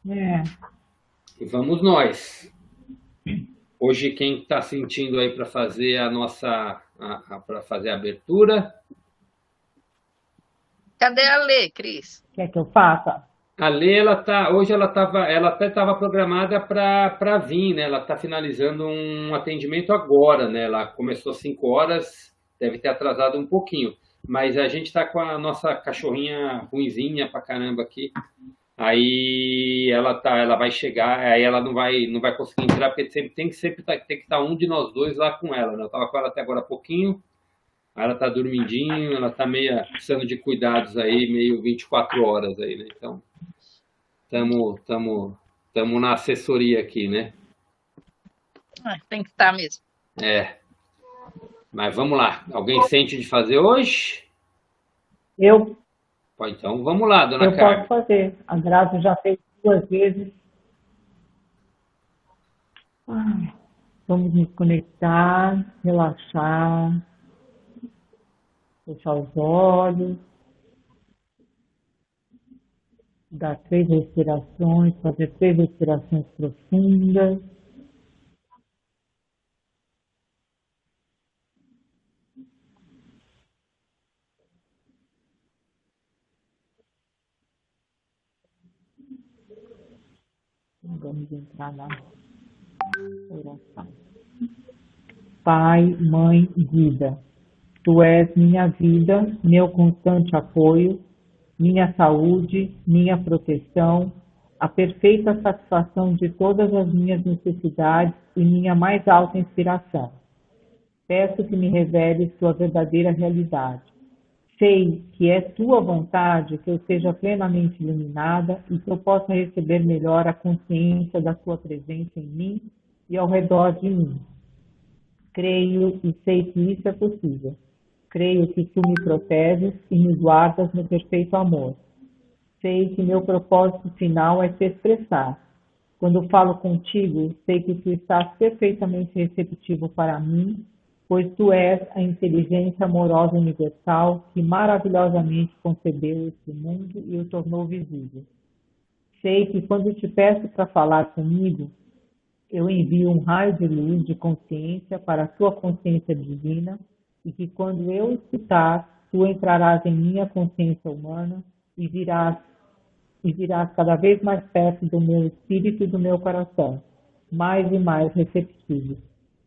É, E vamos nós. Hoje quem está sentindo aí para fazer a nossa, para fazer a abertura? Cadê a Lê, Cris? quer que eu faça? A Lê, hoje ela até estava programada para vir, né? Ela está finalizando um atendimento agora, né? Ela começou às 5 horas, deve ter atrasado um pouquinho. Mas a gente está com a nossa cachorrinha ruinzinha pra caramba aqui. Aí ela vai chegar, aí ela não vai conseguir entrar, porque tem que estar um de nós dois lá com ela, né? Eu estava com ela até agora há pouquinho, aí ela tá dormindinho, ela tá meio precisando de cuidados aí, meio 24 horas aí, né? Então, tamo na assessoria aqui, né? Ah, tem que estar mesmo. É, mas vamos lá. Alguém sente de fazer hoje? Eu, Pô, então vamos lá, dona eu posso Carmen. fazer. A Graça já fez 2 vezes. Ai, vamos nos conectar, relaxar, fechar os olhos, dar 3 respirações, fazer 3 respirações profundas. Vamos entrar na oração. Pai, Mãe, Vida, Tu és minha vida, meu constante apoio, minha saúde, minha proteção, a perfeita satisfação de todas as minhas necessidades e minha mais alta inspiração. Peço que me reveles tua verdadeira realidade. Sei que é tua vontade que eu seja plenamente iluminada e que eu possa receber melhor a consciência da tua presença em mim e ao redor de mim. Creio e sei que isso é possível. Creio que tu me proteges e me guardas no perfeito amor. Sei que meu propósito final é te expressar. Quando falo contigo, sei que tu estás perfeitamente receptivo para mim, pois tu és a inteligência amorosa universal que maravilhosamente concebeu este mundo e o tornou visível. Sei que quando te peço para falar comigo, eu envio um raio de luz de consciência para a tua consciência divina e que quando eu escutar, tu entrarás em minha consciência humana e virás cada vez mais perto do meu espírito e do meu coração, mais e mais receptivo.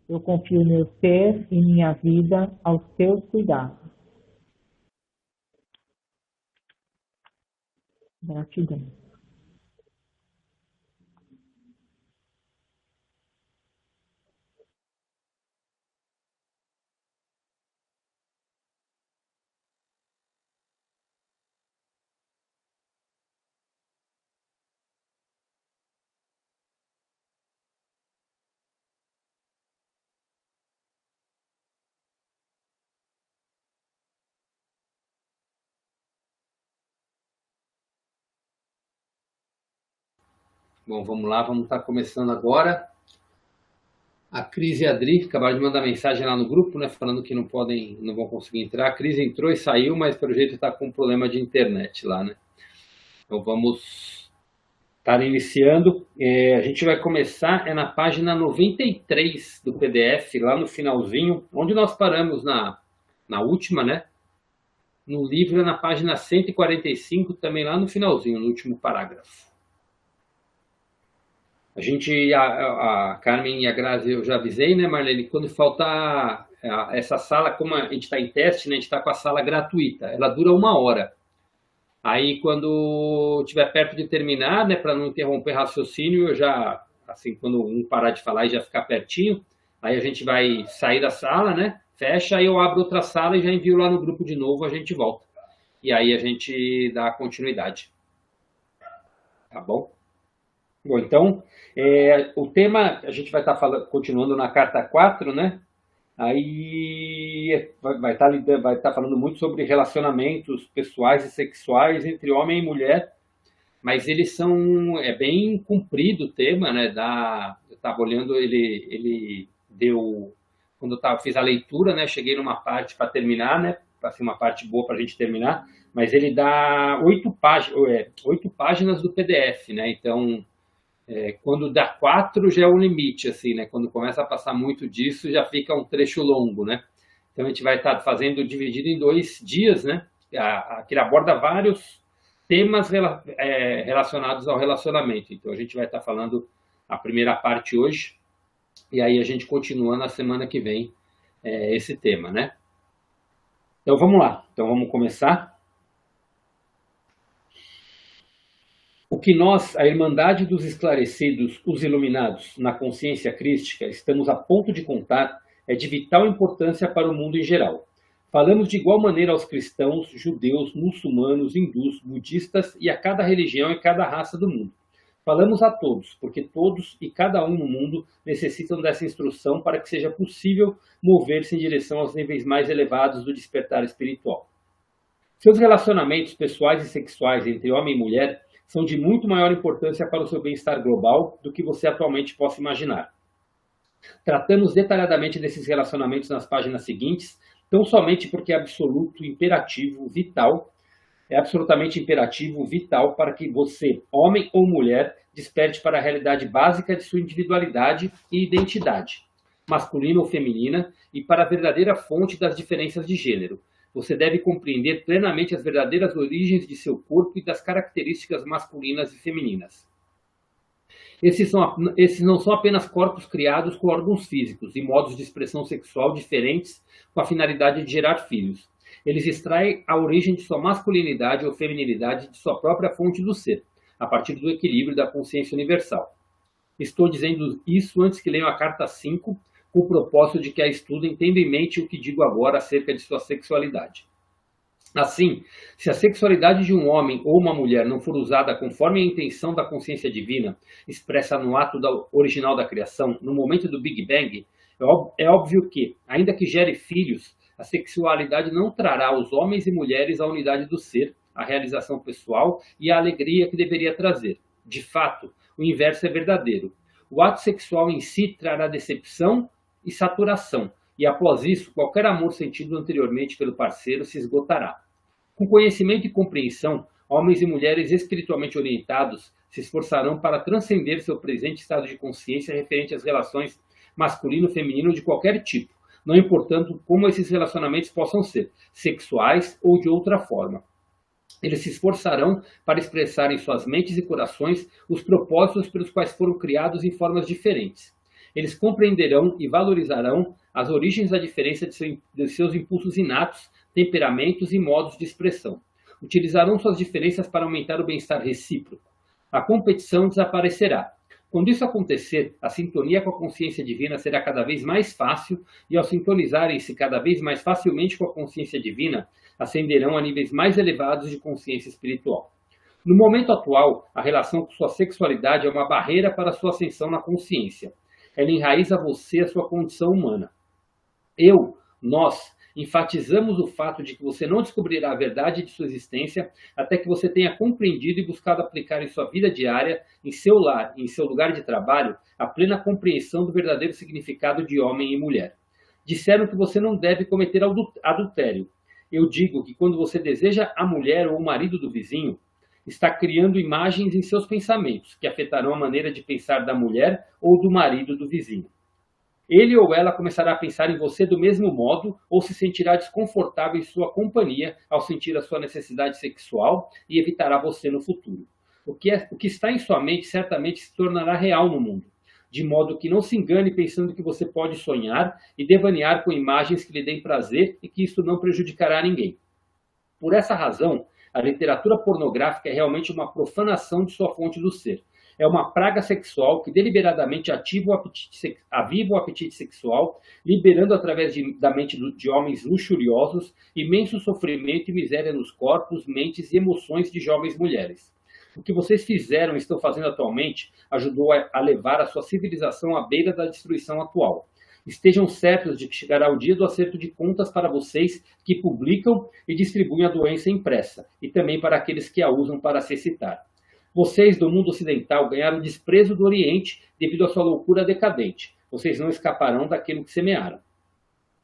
Eu confio meu ser e minha vida aos teus cuidados. Gratidão. Bom, vamos lá, vamos estar começando agora. A Cris e a Adri acabaram de mandar mensagem lá no grupo, né, falando que não vão conseguir entrar. A Cris entrou e saiu, mas pelo jeito está com um problema de internet lá, né? Então vamos estar iniciando. A gente vai começar na página 93 do PDF, lá no finalzinho, onde nós paramos na última, né? No livro é na página 145, também lá no finalzinho, no último parágrafo. A Carmen e a Grazi, eu já avisei, né, Marlene? Quando faltar essa sala, como a gente está em teste, né, a gente está com a sala gratuita, ela dura 1 hora. Aí, quando estiver perto de terminar, né, para não interromper raciocínio, eu já, assim, quando um parar de falar e já ficar pertinho, aí a gente vai sair da sala, né, fecha, aí eu abro outra sala e já envio lá no grupo de novo, a gente volta. E aí a gente dá continuidade. Tá bom? Bom, então, o tema, a gente vai estar continuando na carta 4, né? Aí vai estar falando muito sobre relacionamentos pessoais e sexuais entre homem e mulher, mas é bem comprido o tema, né? Eu estava olhando, ele deu, quando fiz a leitura, né? Cheguei numa parte para terminar, né? Para ser uma parte boa para a gente terminar, mas ele dá 8 páginas do PDF, né? Então Quando dá 4 já é o limite, assim, né? Quando começa a passar muito disso, já fica um trecho longo, né? Então a gente vai estar fazendo dividido em 2 dias, né? Que ele aborda vários temas relacionados ao relacionamento. Então a gente vai estar falando a primeira parte hoje, e aí a gente continua na semana que vem esse tema, né? Então vamos lá, então vamos começar. O que nós, a Irmandade dos Esclarecidos, os Iluminados, na consciência crística, estamos a ponto de contar é de vital importância para o mundo em geral. Falamos de igual maneira aos cristãos, judeus, muçulmanos, hindus, budistas e a cada religião e cada raça do mundo. Falamos a todos, porque todos e cada um no mundo necessitam dessa instrução para que seja possível mover-se em direção aos níveis mais elevados do despertar espiritual. Seus relacionamentos pessoais e sexuais entre homem e mulher são de muito maior importância para o seu bem-estar global do que você atualmente possa imaginar. Tratamos detalhadamente desses relacionamentos nas páginas seguintes, tão somente porque é absolutamente imperativo, vital para que você, homem ou mulher, desperte para a realidade básica de sua individualidade e identidade, masculina ou feminina, e para a verdadeira fonte das diferenças de gênero. Você deve compreender plenamente as verdadeiras origens de seu corpo e das características masculinas e femininas. Esses não são apenas corpos criados com órgãos físicos e modos de expressão sexual diferentes com a finalidade de gerar filhos. Eles extraem a origem de sua masculinidade ou feminilidade de sua própria fonte do ser, a partir do equilíbrio da consciência universal. Estou dizendo isso antes que leiam a carta 5, com o propósito de que a estudem tendo em mente o que digo agora acerca de sua sexualidade. Assim, se a sexualidade de um homem ou uma mulher não for usada conforme a intenção da consciência divina, expressa no ato original da criação, no momento do Big Bang, é óbvio que, ainda que gere filhos, a sexualidade não trará aos homens e mulheres a unidade do ser, a realização pessoal e a alegria que deveria trazer. De fato, o inverso é verdadeiro. O ato sexual em si trará decepção e saturação, e após isso, qualquer amor sentido anteriormente pelo parceiro se esgotará. Com conhecimento e compreensão, homens e mulheres espiritualmente orientados se esforçarão para transcender seu presente estado de consciência referente às relações masculino-feminino de qualquer tipo, não importando como esses relacionamentos possam ser, sexuais ou de outra forma. Eles se esforçarão para expressar em suas mentes e corações os propósitos pelos quais foram criados em formas diferentes. Eles compreenderão e valorizarão as origens da diferença de seus impulsos inatos, temperamentos e modos de expressão. Utilizarão suas diferenças para aumentar o bem-estar recíproco. A competição desaparecerá. Quando isso acontecer, a sintonia com a consciência divina será cada vez mais fácil e, ao sintonizarem-se cada vez mais facilmente com a consciência divina, ascenderão a níveis mais elevados de consciência espiritual. No momento atual, a relação com sua sexualidade é uma barreira para sua ascensão na consciência. Ela enraiza você a sua condição humana. Nós, enfatizamos o fato de que você não descobrirá a verdade de sua existência até que você tenha compreendido e buscado aplicar em sua vida diária, em seu lar e em seu lugar de trabalho, a plena compreensão do verdadeiro significado de homem e mulher. Disseram que você não deve cometer adultério. Eu digo que quando você deseja a mulher ou o marido do vizinho, está criando imagens em seus pensamentos, que afetarão a maneira de pensar da mulher ou do marido do vizinho. Ele ou ela começará a pensar em você do mesmo modo ou se sentirá desconfortável em sua companhia ao sentir a sua necessidade sexual e evitará você no futuro. O que está em sua mente certamente se tornará real no mundo, de modo que não se engane pensando que você pode sonhar e devanear com imagens que lhe deem prazer e que isso não prejudicará ninguém. Por essa razão, a literatura pornográfica é realmente uma profanação de sua fonte do ser. É uma praga sexual que deliberadamente aviva o apetite sexual, liberando através da mente de homens luxuriosos imenso sofrimento e miséria nos corpos, mentes e emoções de jovens mulheres. O que vocês fizeram e estão fazendo atualmente ajudou a levar a sua civilização à beira da destruição atual. Estejam certos de que chegará o dia do acerto de contas para vocês que publicam e distribuem a doença impressa, e também para aqueles que a usam para se excitar. Vocês do mundo ocidental ganharam o desprezo do Oriente devido à sua loucura decadente. Vocês não escaparão daquilo que semearam.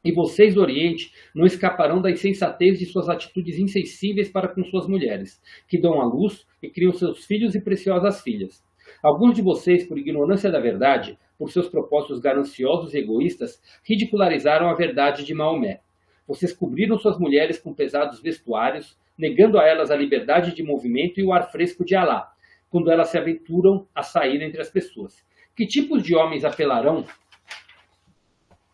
E vocês do Oriente não escaparão da insensatez de suas atitudes insensíveis para com suas mulheres, que dão à luz e criam seus filhos e preciosas filhas. Alguns de vocês, por ignorância da verdade, por seus propósitos gananciosos e egoístas, ridicularizaram a verdade de Maomé. Vocês cobriram suas mulheres com pesados vestuários, negando a elas a liberdade de movimento e o ar fresco de Alá, quando elas se aventuram a sair entre as pessoas. Que tipos de homens apelarão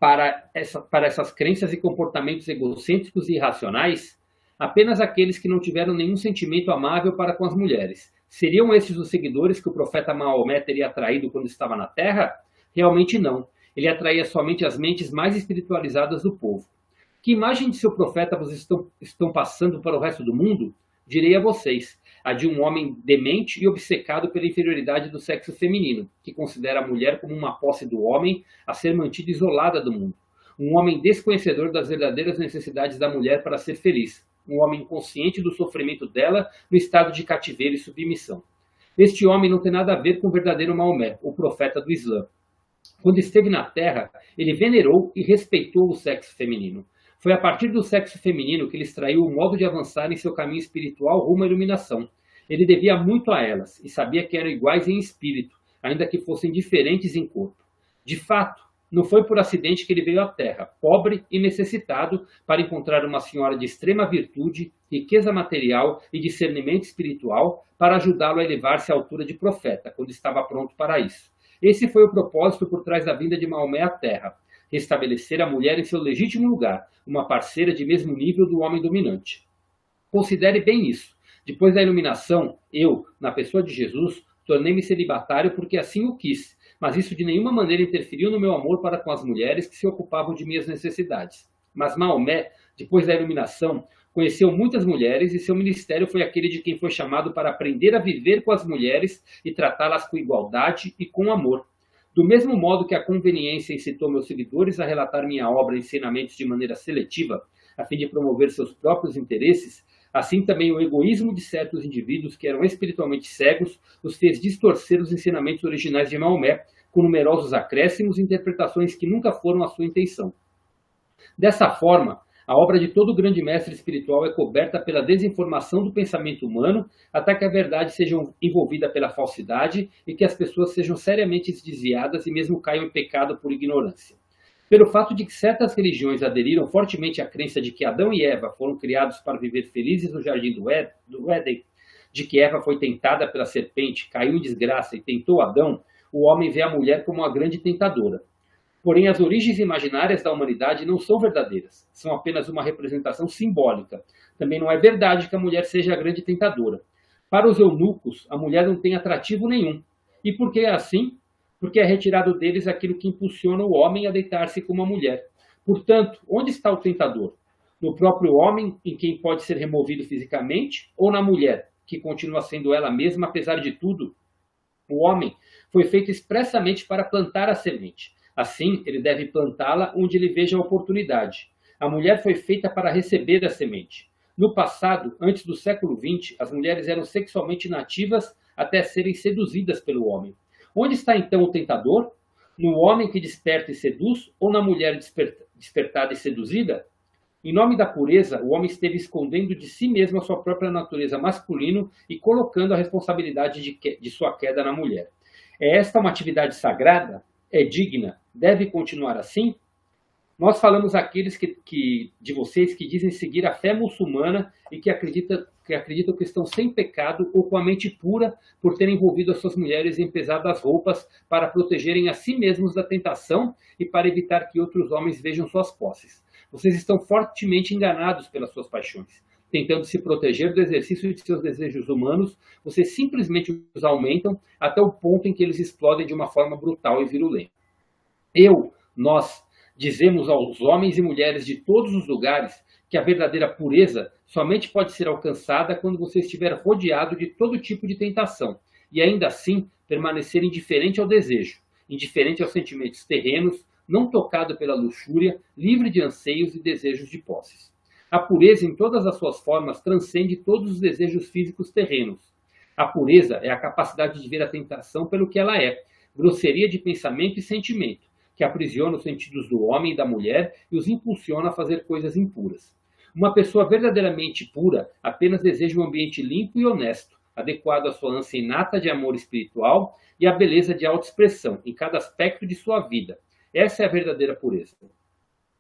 para essas crenças e comportamentos egocêntricos e irracionais? Apenas aqueles que não tiveram nenhum sentimento amável para com as mulheres. Seriam esses os seguidores que o profeta Maomé teria atraído quando estava na Terra? Realmente não. Ele atraía somente as mentes mais espiritualizadas do povo. Que imagem de seu profeta vocês estão passando para o resto do mundo? Direi a vocês, a de um homem demente e obcecado pela inferioridade do sexo feminino, que considera a mulher como uma posse do homem a ser mantida isolada do mundo. Um homem desconhecedor das verdadeiras necessidades da mulher para ser feliz. Um homem consciente do sofrimento dela no estado de cativeiro e submissão. Este homem não tem nada a ver com o verdadeiro Maomé, o profeta do Islã. Quando esteve na Terra, ele venerou e respeitou o sexo feminino. Foi a partir do sexo feminino que ele extraiu o modo de avançar em seu caminho espiritual rumo à iluminação. Ele devia muito a elas e sabia que eram iguais em espírito, ainda que fossem diferentes em corpo. De fato, não foi por acidente que ele veio à Terra, pobre e necessitado, para encontrar uma senhora de extrema virtude, riqueza material e discernimento espiritual, para ajudá-lo a elevar-se à altura de profeta, quando estava pronto para isso. Esse foi o propósito por trás da vinda de Maomé à Terra: restabelecer a mulher em seu legítimo lugar, uma parceira de mesmo nível do homem dominante. Considere bem isso. Depois da iluminação, eu, na pessoa de Jesus, tornei-me celibatário porque assim o quis, mas isso de nenhuma maneira interferiu no meu amor para com as mulheres que se ocupavam de minhas necessidades. Mas Maomé, depois da iluminação, conheceu muitas mulheres e seu ministério foi aquele de quem foi chamado para aprender a viver com as mulheres e tratá-las com igualdade e com amor. Do mesmo modo que a conveniência incitou meus seguidores a relatar minha obra e ensinamentos de maneira seletiva, a fim de promover seus próprios interesses, assim também o egoísmo de certos indivíduos que eram espiritualmente cegos os fez distorcer os ensinamentos originais de Maomé, com numerosos acréscimos e interpretações que nunca foram a sua intenção. Dessa forma, a obra de todo grande mestre espiritual é coberta pela desinformação do pensamento humano, até que a verdade seja envolvida pela falsidade e que as pessoas sejam seriamente desviadas e mesmo caiam em pecado por ignorância. Pelo fato de que certas religiões aderiram fortemente à crença de que Adão e Eva foram criados para viver felizes no jardim do Éden, de que Eva foi tentada pela serpente, caiu em desgraça e tentou Adão, o homem vê a mulher como uma grande tentadora. Porém, as origens imaginárias da humanidade não são verdadeiras, são apenas uma representação simbólica. Também não é verdade que a mulher seja a grande tentadora. Para os eunucos, a mulher não tem atrativo nenhum. E por que é assim? Porque é retirado deles aquilo que impulsiona o homem a deitar-se com uma mulher. Portanto, onde está o tentador? No próprio homem, em quem pode ser removido fisicamente, ou na mulher, que continua sendo ela mesma apesar de tudo? O homem foi feito expressamente para plantar a semente. Assim, ele deve plantá-la onde ele veja a oportunidade. A mulher foi feita para receber a semente. No passado, antes do século XX, as mulheres eram sexualmente nativas até serem seduzidas pelo homem. Onde está então o tentador? No homem que desperta e seduz ou na mulher despertada e seduzida? Em nome da pureza, o homem esteve escondendo de si mesmo a sua própria natureza masculina e colocando a responsabilidade de sua queda na mulher. É esta uma atividade sagrada? É digna? Deve continuar assim? Nós falamos àqueles de vocês que dizem seguir a fé muçulmana e que acreditam que estão sem pecado ou com a mente pura por terem envolvido as suas mulheres em pesadas roupas para protegerem a si mesmos da tentação e para evitar que outros homens vejam suas posses. Vocês estão fortemente enganados pelas suas paixões. Tentando se proteger do exercício de seus desejos humanos, vocês simplesmente os aumentam até o ponto em que eles explodem de uma forma brutal e virulenta. Nós, dizemos aos homens e mulheres de todos os lugares que a verdadeira pureza somente pode ser alcançada quando você estiver rodeado de todo tipo de tentação e ainda assim permanecer indiferente ao desejo, indiferente aos sentimentos terrenos, não tocado pela luxúria, livre de anseios e desejos de posses. A pureza em todas as suas formas transcende todos os desejos físicos terrenos. A pureza é a capacidade de ver a tentação pelo que ela é, grosseria de pensamento e sentimento, que aprisiona os sentidos do homem e da mulher e os impulsiona a fazer coisas impuras. Uma pessoa verdadeiramente pura apenas deseja um ambiente limpo e honesto, adequado à sua ânsia inata de amor espiritual e à beleza de autoexpressão em cada aspecto de sua vida. Essa é a verdadeira pureza.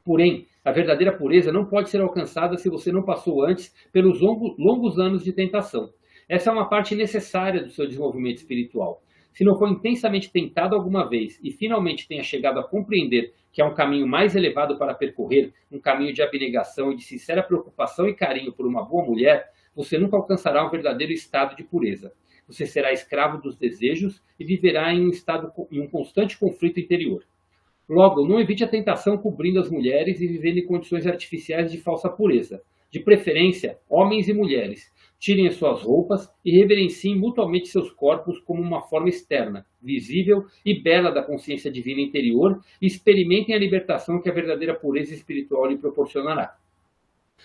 Porém, a verdadeira pureza não pode ser alcançada se você não passou antes pelos longos anos de tentação. Essa é uma parte necessária do seu desenvolvimento espiritual. Se não for intensamente tentado alguma vez e finalmente tenha chegado a compreender que há um caminho mais elevado para percorrer, um caminho de abnegação e de sincera preocupação e carinho por uma boa mulher, você nunca alcançará um verdadeiro estado de pureza. Você será escravo dos desejos e viverá em um constante conflito interior. Logo, não evite a tentação cobrindo as mulheres e vivendo em condições artificiais de falsa pureza. De preferência, homens e mulheres, tirem as suas roupas e reverenciem mutuamente seus corpos como uma forma externa, visível e bela da consciência divina interior e experimentem a libertação que a verdadeira pureza espiritual lhe proporcionará.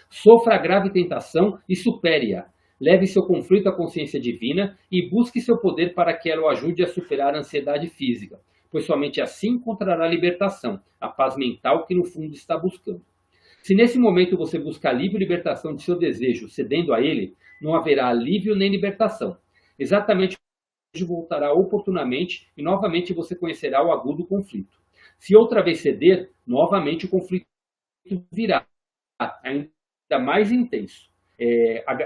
Sofra a grave tentação e supere-a. Leve seu conflito à consciência divina e busque seu poder para que ela o ajude a superar a ansiedade física, pois somente assim encontrará a libertação, a paz mental que no fundo está buscando. Se nesse momento você buscar alívio e libertação de seu desejo, cedendo a ele, não haverá alívio nem libertação. Exatamente o desejo voltará oportunamente e novamente você conhecerá o agudo conflito. Se outra vez ceder, novamente o conflito virá, ainda mais intenso,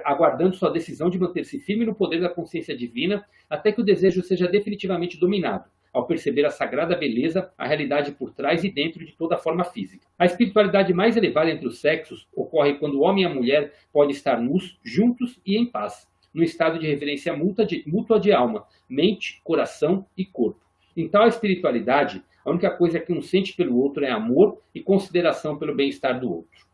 aguardando sua decisão de manter-se firme no poder da consciência divina até que o desejo seja definitivamente dominado, ao perceber a sagrada beleza, a realidade por trás e dentro de toda a forma física. A espiritualidade mais elevada entre os sexos ocorre quando o homem e a mulher podem estar nus, juntos e em paz, num estado de reverência mútua de alma, mente, coração e corpo. Em tal espiritualidade, a única coisa que um sente pelo outro é amor e consideração pelo bem-estar do outro.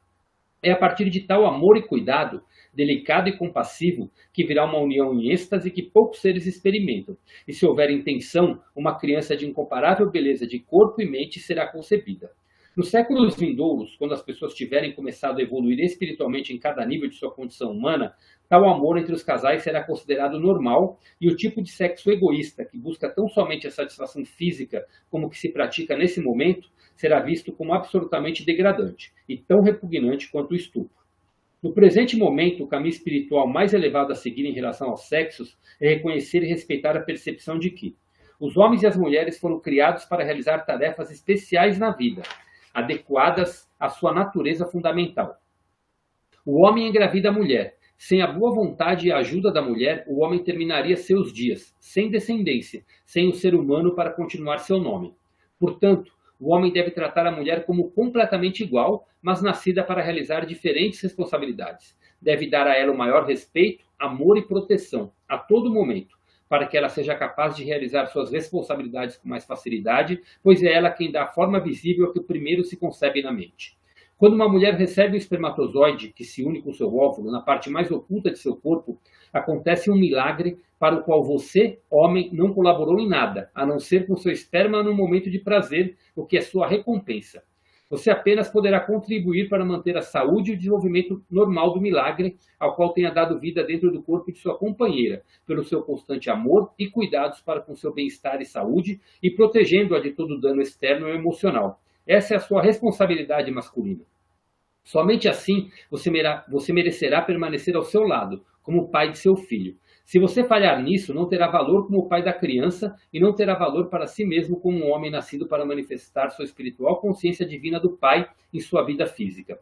É a partir de tal amor e cuidado, delicado e compassivo, que virá uma união em êxtase que poucos seres experimentam. E se houver intenção, uma criança de incomparável beleza de corpo e mente será concebida. Nos séculos vindouros, quando as pessoas tiverem começado a evoluir espiritualmente em cada nível de sua condição humana, tal amor entre os casais será considerado normal e o tipo de sexo egoísta, que busca tão somente a satisfação física como o que se pratica nesse momento, será visto como absolutamente degradante e tão repugnante quanto o estupro. No presente momento, o caminho espiritual mais elevado a seguir em relação aos sexos é reconhecer e respeitar a percepção de que os homens e as mulheres foram criados para realizar tarefas especiais na vida, adequadas à sua natureza fundamental. O homem engravida a mulher. Sem a boa vontade e a ajuda da mulher, o homem terminaria seus dias, sem descendência, sem um ser humano para continuar seu nome. Portanto, o homem deve tratar a mulher como completamente igual, mas nascida para realizar diferentes responsabilidades. Deve dar a ela o maior respeito, amor e proteção, a todo momento, para que ela seja capaz de realizar suas responsabilidades com mais facilidade, pois é ela quem dá a forma visível que primeiro se concebe na mente. Quando uma mulher recebe um espermatozoide que se une com seu óvulo na parte mais oculta de seu corpo, acontece um milagre para o qual você, homem, não colaborou em nada, a não ser com seu esperma no momento de prazer, o que é sua recompensa. Você apenas poderá contribuir para manter a saúde e o desenvolvimento normal do milagre, ao qual tenha dado vida dentro do corpo de sua companheira, pelo seu constante amor e cuidados para com seu bem-estar e saúde, e protegendo-a de todo dano externo ou emocional. Essa é a sua responsabilidade masculina. Somente assim você merecerá permanecer ao seu lado, como pai de seu filho. Se você falhar nisso, não terá valor como pai da criança e não terá valor para si mesmo como um homem nascido para manifestar sua espiritual consciência divina do pai em sua vida física.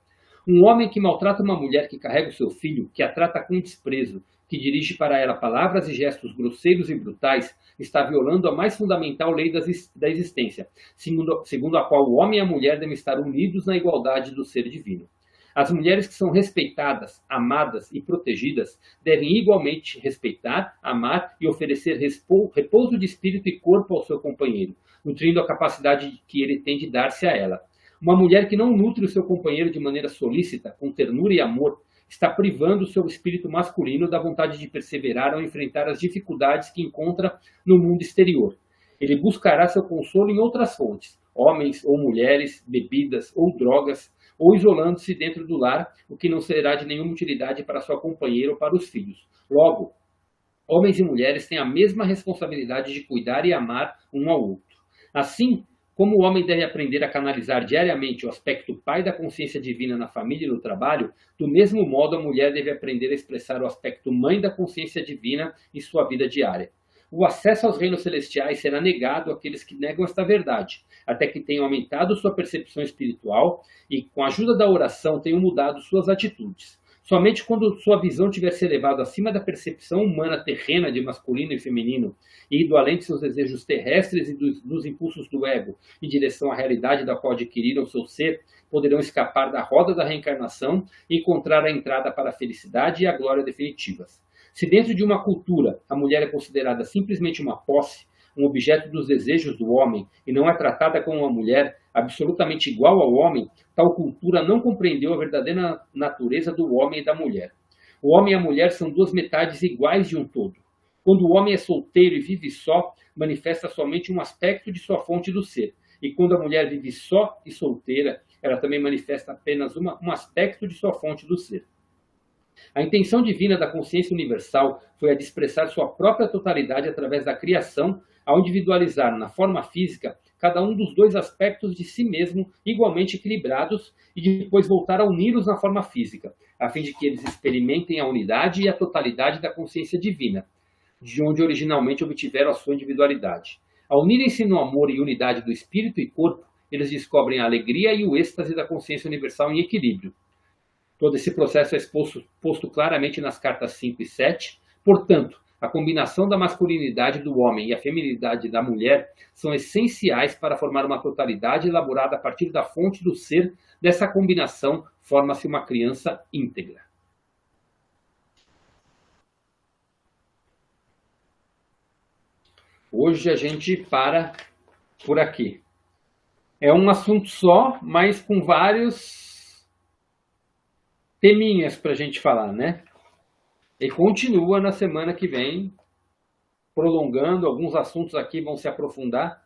Um homem que maltrata uma mulher que carrega o seu filho, que a trata com desprezo, que dirige para ela palavras e gestos grosseiros e brutais, está violando a mais fundamental lei da existência, segundo a qual o homem e a mulher devem estar unidos na igualdade do ser divino. As mulheres que são respeitadas, amadas e protegidas devem igualmente respeitar, amar e oferecer repouso de espírito e corpo ao seu companheiro, nutrindo a capacidade que ele tem de dar-se a ela. Uma mulher que não nutre o seu companheiro de maneira solícita, com ternura e amor, está privando o seu espírito masculino da vontade de perseverar ao enfrentar as dificuldades que encontra no mundo exterior. Ele buscará seu consolo em outras fontes, homens ou mulheres, bebidas ou drogas, ou isolando-se dentro do lar, o que não será de nenhuma utilidade para sua companheira ou para os filhos. Logo, homens e mulheres têm a mesma responsabilidade de cuidar e amar um ao outro. Assim, Como o homem deve aprender a canalizar diariamente o aspecto pai da consciência divina na família e no trabalho, do mesmo modo a mulher deve aprender a expressar o aspecto mãe da consciência divina em sua vida diária. O acesso aos reinos celestiais será negado àqueles que negam esta verdade, até que tenham aumentado sua percepção espiritual e, com a ajuda da oração, tenham mudado suas atitudes. Somente quando sua visão tiver se elevado acima da percepção humana terrena de masculino e feminino e ido além de seus desejos terrestres e dos impulsos do ego em direção à realidade da qual adquiriram seu ser, poderão escapar da roda da reencarnação e encontrar a entrada para a felicidade e a glória definitivas. Se dentro de uma cultura a mulher é considerada simplesmente uma posse, um objeto dos desejos do homem, e não é tratada como uma mulher absolutamente igual ao homem, tal cultura não compreendeu a verdadeira natureza do homem e da mulher. O homem e a mulher são duas metades iguais de um todo. Quando o homem é solteiro e vive só, manifesta somente um aspecto de sua fonte do ser. E quando a mulher vive só e solteira, ela também manifesta apenas um aspecto de sua fonte do ser. A intenção divina da consciência universal foi a de expressar sua própria totalidade através da criação, ao individualizar na forma física cada um dos dois aspectos de si mesmo igualmente equilibrados e depois voltar a uni-los na forma física, a fim de que eles experimentem a unidade e a totalidade da consciência divina, de onde originalmente obtiveram a sua individualidade. Ao unirem-se no amor e unidade do espírito e corpo, eles descobrem a alegria e o êxtase da consciência universal em equilíbrio. Todo esse processo é exposto claramente nas cartas 5 e 7. Portanto, a combinação da masculinidade do homem e a feminilidade da mulher são essenciais para formar uma totalidade elaborada a partir da fonte do ser. Dessa combinação, forma-se uma criança íntegra. Hoje a gente para por aqui. É um assunto só, mas com vários teminhas para a gente falar, né? E continua na semana que vem, prolongando. Alguns assuntos aqui vão se aprofundar,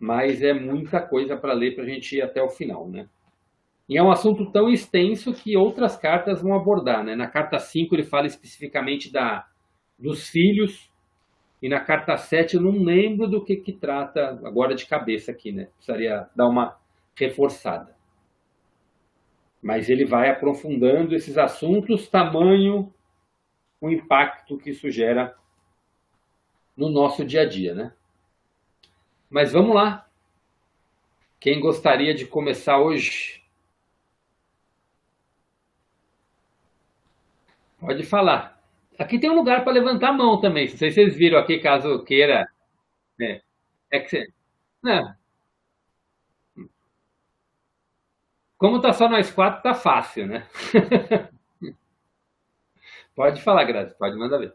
mas é muita coisa para ler para a gente ir até o final, né? E é um assunto tão extenso que outras cartas vão abordar, né? Na carta 5 ele fala especificamente dos filhos, e na carta 7 eu não lembro do que trata agora de cabeça aqui, né? Precisaria dar uma reforçada. Mas ele vai aprofundando esses assuntos, tamanho o impacto que isso gera no nosso dia a dia, né? Mas vamos lá. Quem gostaria de começar hoje? Pode falar. Aqui tem um lugar para levantar a mão também. Não sei se vocês viram aqui, caso queira. Né? É que você... Não, como tá só nós quatro, tá fácil, né? Pode falar, Grazi. Pode mandar ver.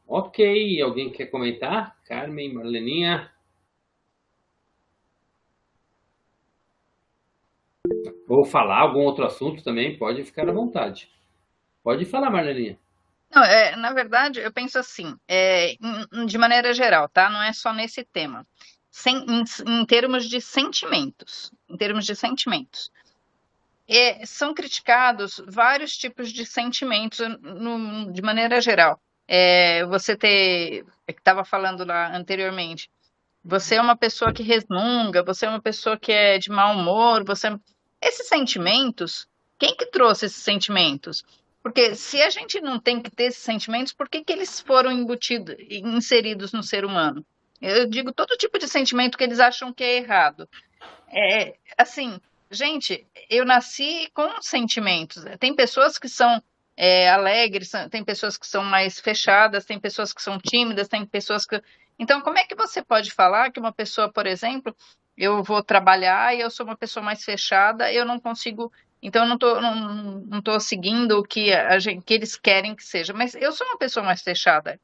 Ok, alguém quer comentar? Carmen, Marleninha? Ou falar algum outro assunto também, pode ficar à vontade. Pode falar, Marleninha. Não, na verdade, eu penso assim, de maneira geral, tá? Não é só nesse tema. Em termos de sentimentos. Em termos de sentimentos. São criticados vários tipos de sentimentos de maneira geral. Você que estava falando lá anteriormente, você é uma pessoa que resmunga, você é uma pessoa que é de mau humor, esses sentimentos, quem que trouxe esses sentimentos? Porque se a gente não tem que ter esses sentimentos, por que que eles foram inseridos no ser humano? Eu digo todo tipo de sentimento que eles acham que é errado. Assim, gente, eu nasci com sentimentos. Tem pessoas que são alegres, tem pessoas que são mais fechadas, tem pessoas que são tímidas, tem pessoas que. Então, como é que você pode falar que uma pessoa, por exemplo, eu vou trabalhar e eu sou uma pessoa mais fechada, eu não consigo. Então, eu não tô seguindo o que que eles querem que seja, mas eu sou uma pessoa mais fechada.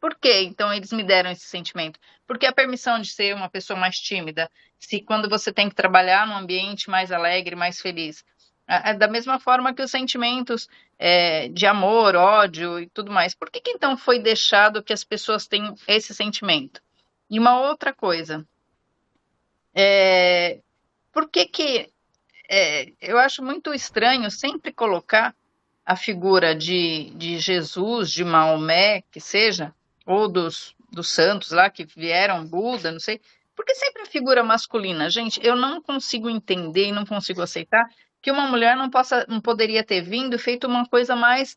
Por que então eles me deram esse sentimento? Porque a permissão de ser uma pessoa mais tímida, se quando você tem que trabalhar num ambiente mais alegre, mais feliz. Da mesma forma que os sentimentos de amor, ódio e tudo mais. Por que que então foi deixado que as pessoas tenham esse sentimento? E uma outra coisa, por que que eu acho muito estranho sempre colocar a figura de Jesus, de Maomé, que seja, ou dos santos lá que vieram, Buda, não sei, porque sempre a figura masculina. Gente, eu não consigo entender e não consigo aceitar que uma mulher não poderia ter vindo e feito uma coisa mais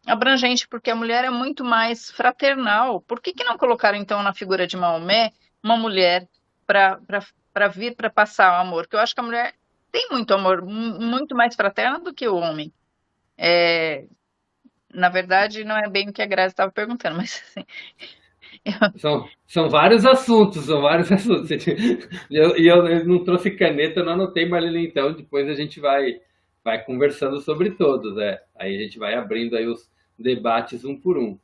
abrangente, porque a mulher é muito mais fraternal. Por que que não colocaram, então, na figura de Maomé, uma mulher para vir para passar o amor? Que eu acho que a mulher tem muito amor, muito mais fraterna do que o homem. Na verdade, não é bem o que a Grazi estava perguntando, mas assim, São vários assuntos, são vários assuntos. Eu não trouxe caneta, não anotei, Marlene, então depois a gente vai conversando sobre todos, Aí a gente vai abrindo aí os debates um por um.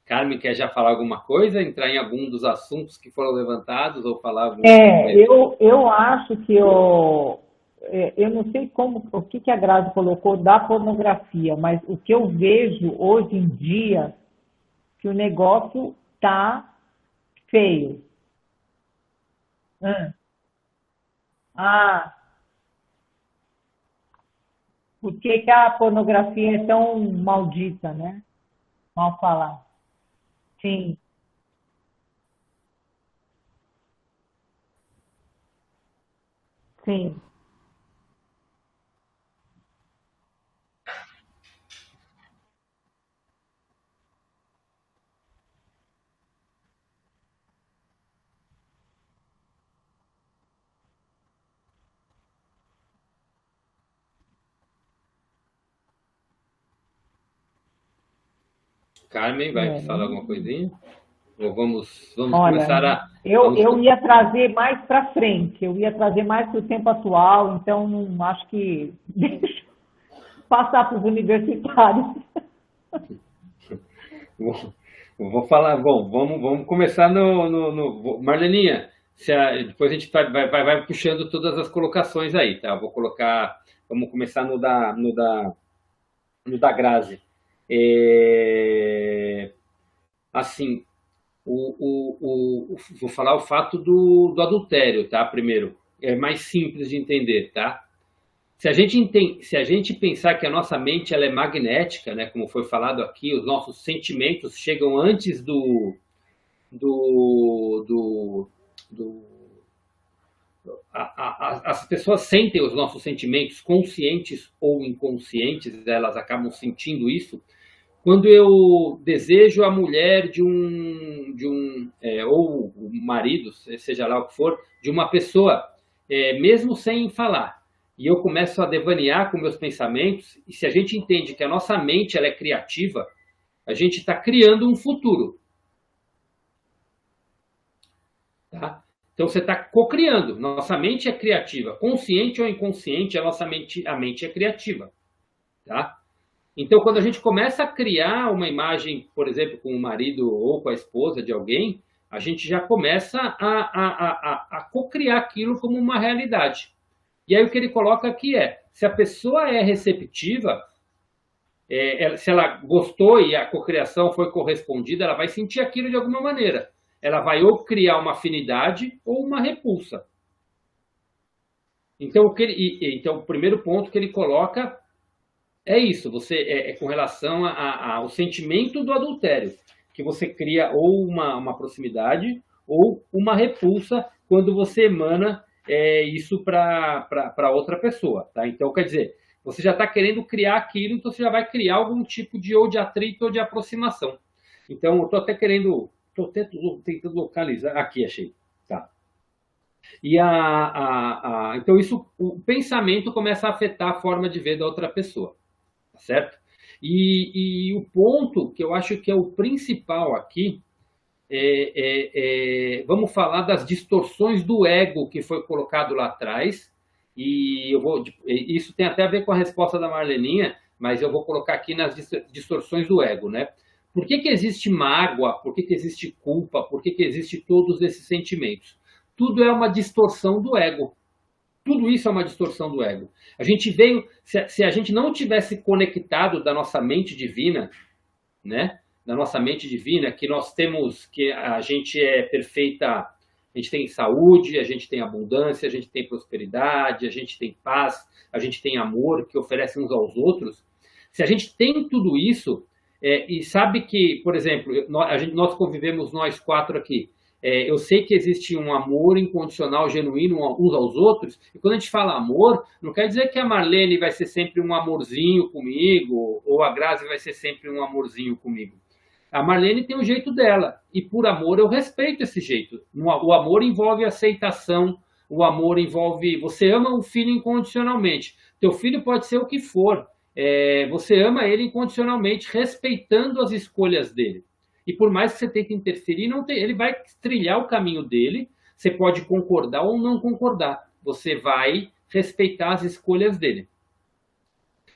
Carmen, quer já falar alguma coisa? Entrar em algum dos assuntos que foram levantados ou falar alguma coisa? Eu acho que eu não sei o que a Grazi colocou da pornografia, mas o que eu vejo hoje em dia, que o negócio tá feio. Ah, por que que a pornografia é tão maldita, né? Mal falar. Sim, sim. Carmen, vai falar alguma coisinha? Ou vamos Olha, começar a. eu ia trazer mais para frente, eu ia trazer mais para o tempo atual, então não acho que deixa passar para os universitários. Vou falar, bom, vamos começar Marleninha, depois a gente vai puxando todas as colocações aí, tá? Vamos começar no da Grazi. Assim, vou falar o fato do adultério, tá? Primeiro, é mais simples de entender, tá? Se a gente pensar que a nossa mente ela é magnética, né, como foi falado aqui, os nossos sentimentos chegam antes do, do, do as pessoas sentem os nossos sentimentos, conscientes ou inconscientes, elas acabam sentindo isso. Quando eu desejo a mulher ou o marido, seja lá o que for, de uma pessoa, mesmo sem falar, e eu começo a devanear com meus pensamentos, e se a gente entende que a nossa mente ela é criativa, a gente está criando um futuro. Tá? Então você está co-criando. Nossa mente é criativa. Consciente ou inconsciente, a mente é criativa. Tá? Então, quando a gente começa a criar uma imagem, por exemplo, com o marido ou com a esposa de alguém, a gente já começa a co-criar aquilo como uma realidade. E aí o que ele coloca aqui se a pessoa é receptiva, se ela gostou e a cocriação foi correspondida, ela vai sentir aquilo de alguma maneira. Ela vai ou criar uma afinidade ou uma repulsa. Então, o primeiro ponto que ele coloca é isso, com relação ao sentimento do adultério, que você cria ou uma proximidade ou uma repulsa quando você emana isso para outra pessoa. Tá? Então, quer dizer, Você já está querendo criar aquilo, então você já vai criar algum tipo de ou de atrito ou de aproximação. Então, eu estou até querendo, estou tentando localizar, aqui achei, tá. E então isso, o pensamento começa a afetar a forma de ver da outra pessoa, tá certo? E o ponto que eu acho que é o principal aqui, vamos falar das distorções do ego que foi colocado lá atrás, e isso tem até a ver com a resposta da Marleninha, mas eu vou colocar aqui nas distorções do ego, né? Por que existe mágoa? Por que existe culpa? Por que existe todos esses sentimentos? Tudo é uma distorção do ego. Tudo isso é uma distorção do ego. A gente veio, se a gente não tivesse conectado da nossa mente divina, né? Da nossa mente divina, que nós temos, que a gente é perfeita, a gente tem saúde, a gente tem abundância, a gente tem prosperidade, a gente tem paz, a gente tem amor que oferece uns aos outros. Se a gente tem tudo isso, e sabe que, por exemplo, nós convivemos nós quatro aqui, eu sei que existe um amor incondicional, genuíno uns aos outros, e quando a gente fala amor, não quer dizer que a Marlene vai ser sempre um amorzinho comigo, ou a Grazi vai ser sempre um amorzinho comigo. A Marlene tem o jeito dela, e por amor eu respeito esse jeito. O amor envolve aceitação, o amor envolve... Você ama o filho incondicionalmente. Teu filho pode ser o que for, você ama ele incondicionalmente, respeitando as escolhas dele. E por mais que você tente interferir, ele vai trilhar o caminho dele, você pode concordar ou não concordar, você vai respeitar as escolhas dele.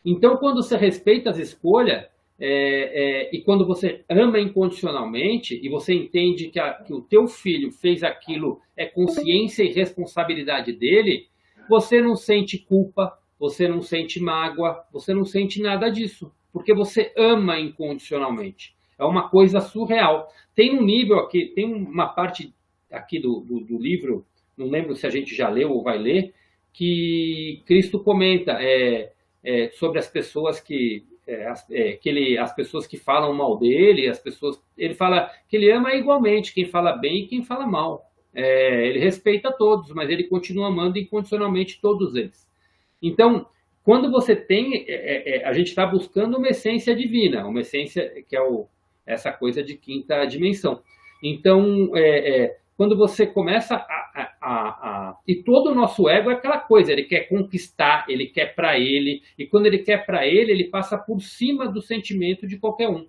Então, quando você respeita as escolhas, e quando você ama incondicionalmente, e você entende que o teu filho fez aquilo, é consciência e responsabilidade dele, você não sente culpa, você não sente mágoa, você não sente nada disso, porque você ama incondicionalmente. É uma coisa surreal. Tem um nível aqui, tem uma parte aqui do livro, não lembro se a gente já leu ou vai ler, que Cristo comenta sobre as pessoas as pessoas que falam mal dele, ele fala que ele ama igualmente quem fala bem e quem fala mal. Ele respeita todos, mas ele continua amando incondicionalmente todos eles. Então, quando você tem, a gente está buscando uma essência divina, uma essência que é essa coisa de quinta dimensão. Então, quando você começa e todo o nosso ego é aquela coisa, ele quer conquistar, ele quer para ele, e quando ele quer para ele passa por cima do sentimento de qualquer um.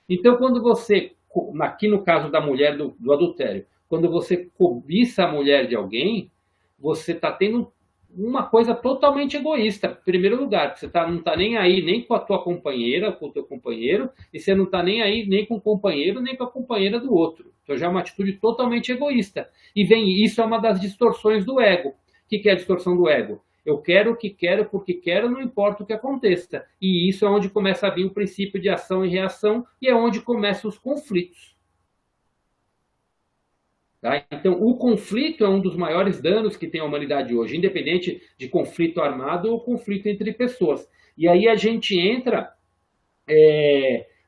Então, quando você, aqui no caso da mulher do adultério, quando você cobiça a mulher de alguém, você está tendo uma coisa totalmente egoísta, em primeiro lugar, porque você não está nem aí nem com a tua companheira, com o teu companheiro, e você não está nem aí nem com o companheiro, nem com a companheira do outro. Então já é uma atitude totalmente egoísta. E isso é uma das distorções do ego. O que é a distorção do ego? Eu quero o que quero, porque quero, não importa o que aconteça. E isso é onde começa a vir o princípio de ação e reação, e é onde começam os conflitos. Tá? Então, o conflito é um dos maiores danos que tem a humanidade hoje, independente de conflito armado ou conflito entre pessoas. E aí a gente entra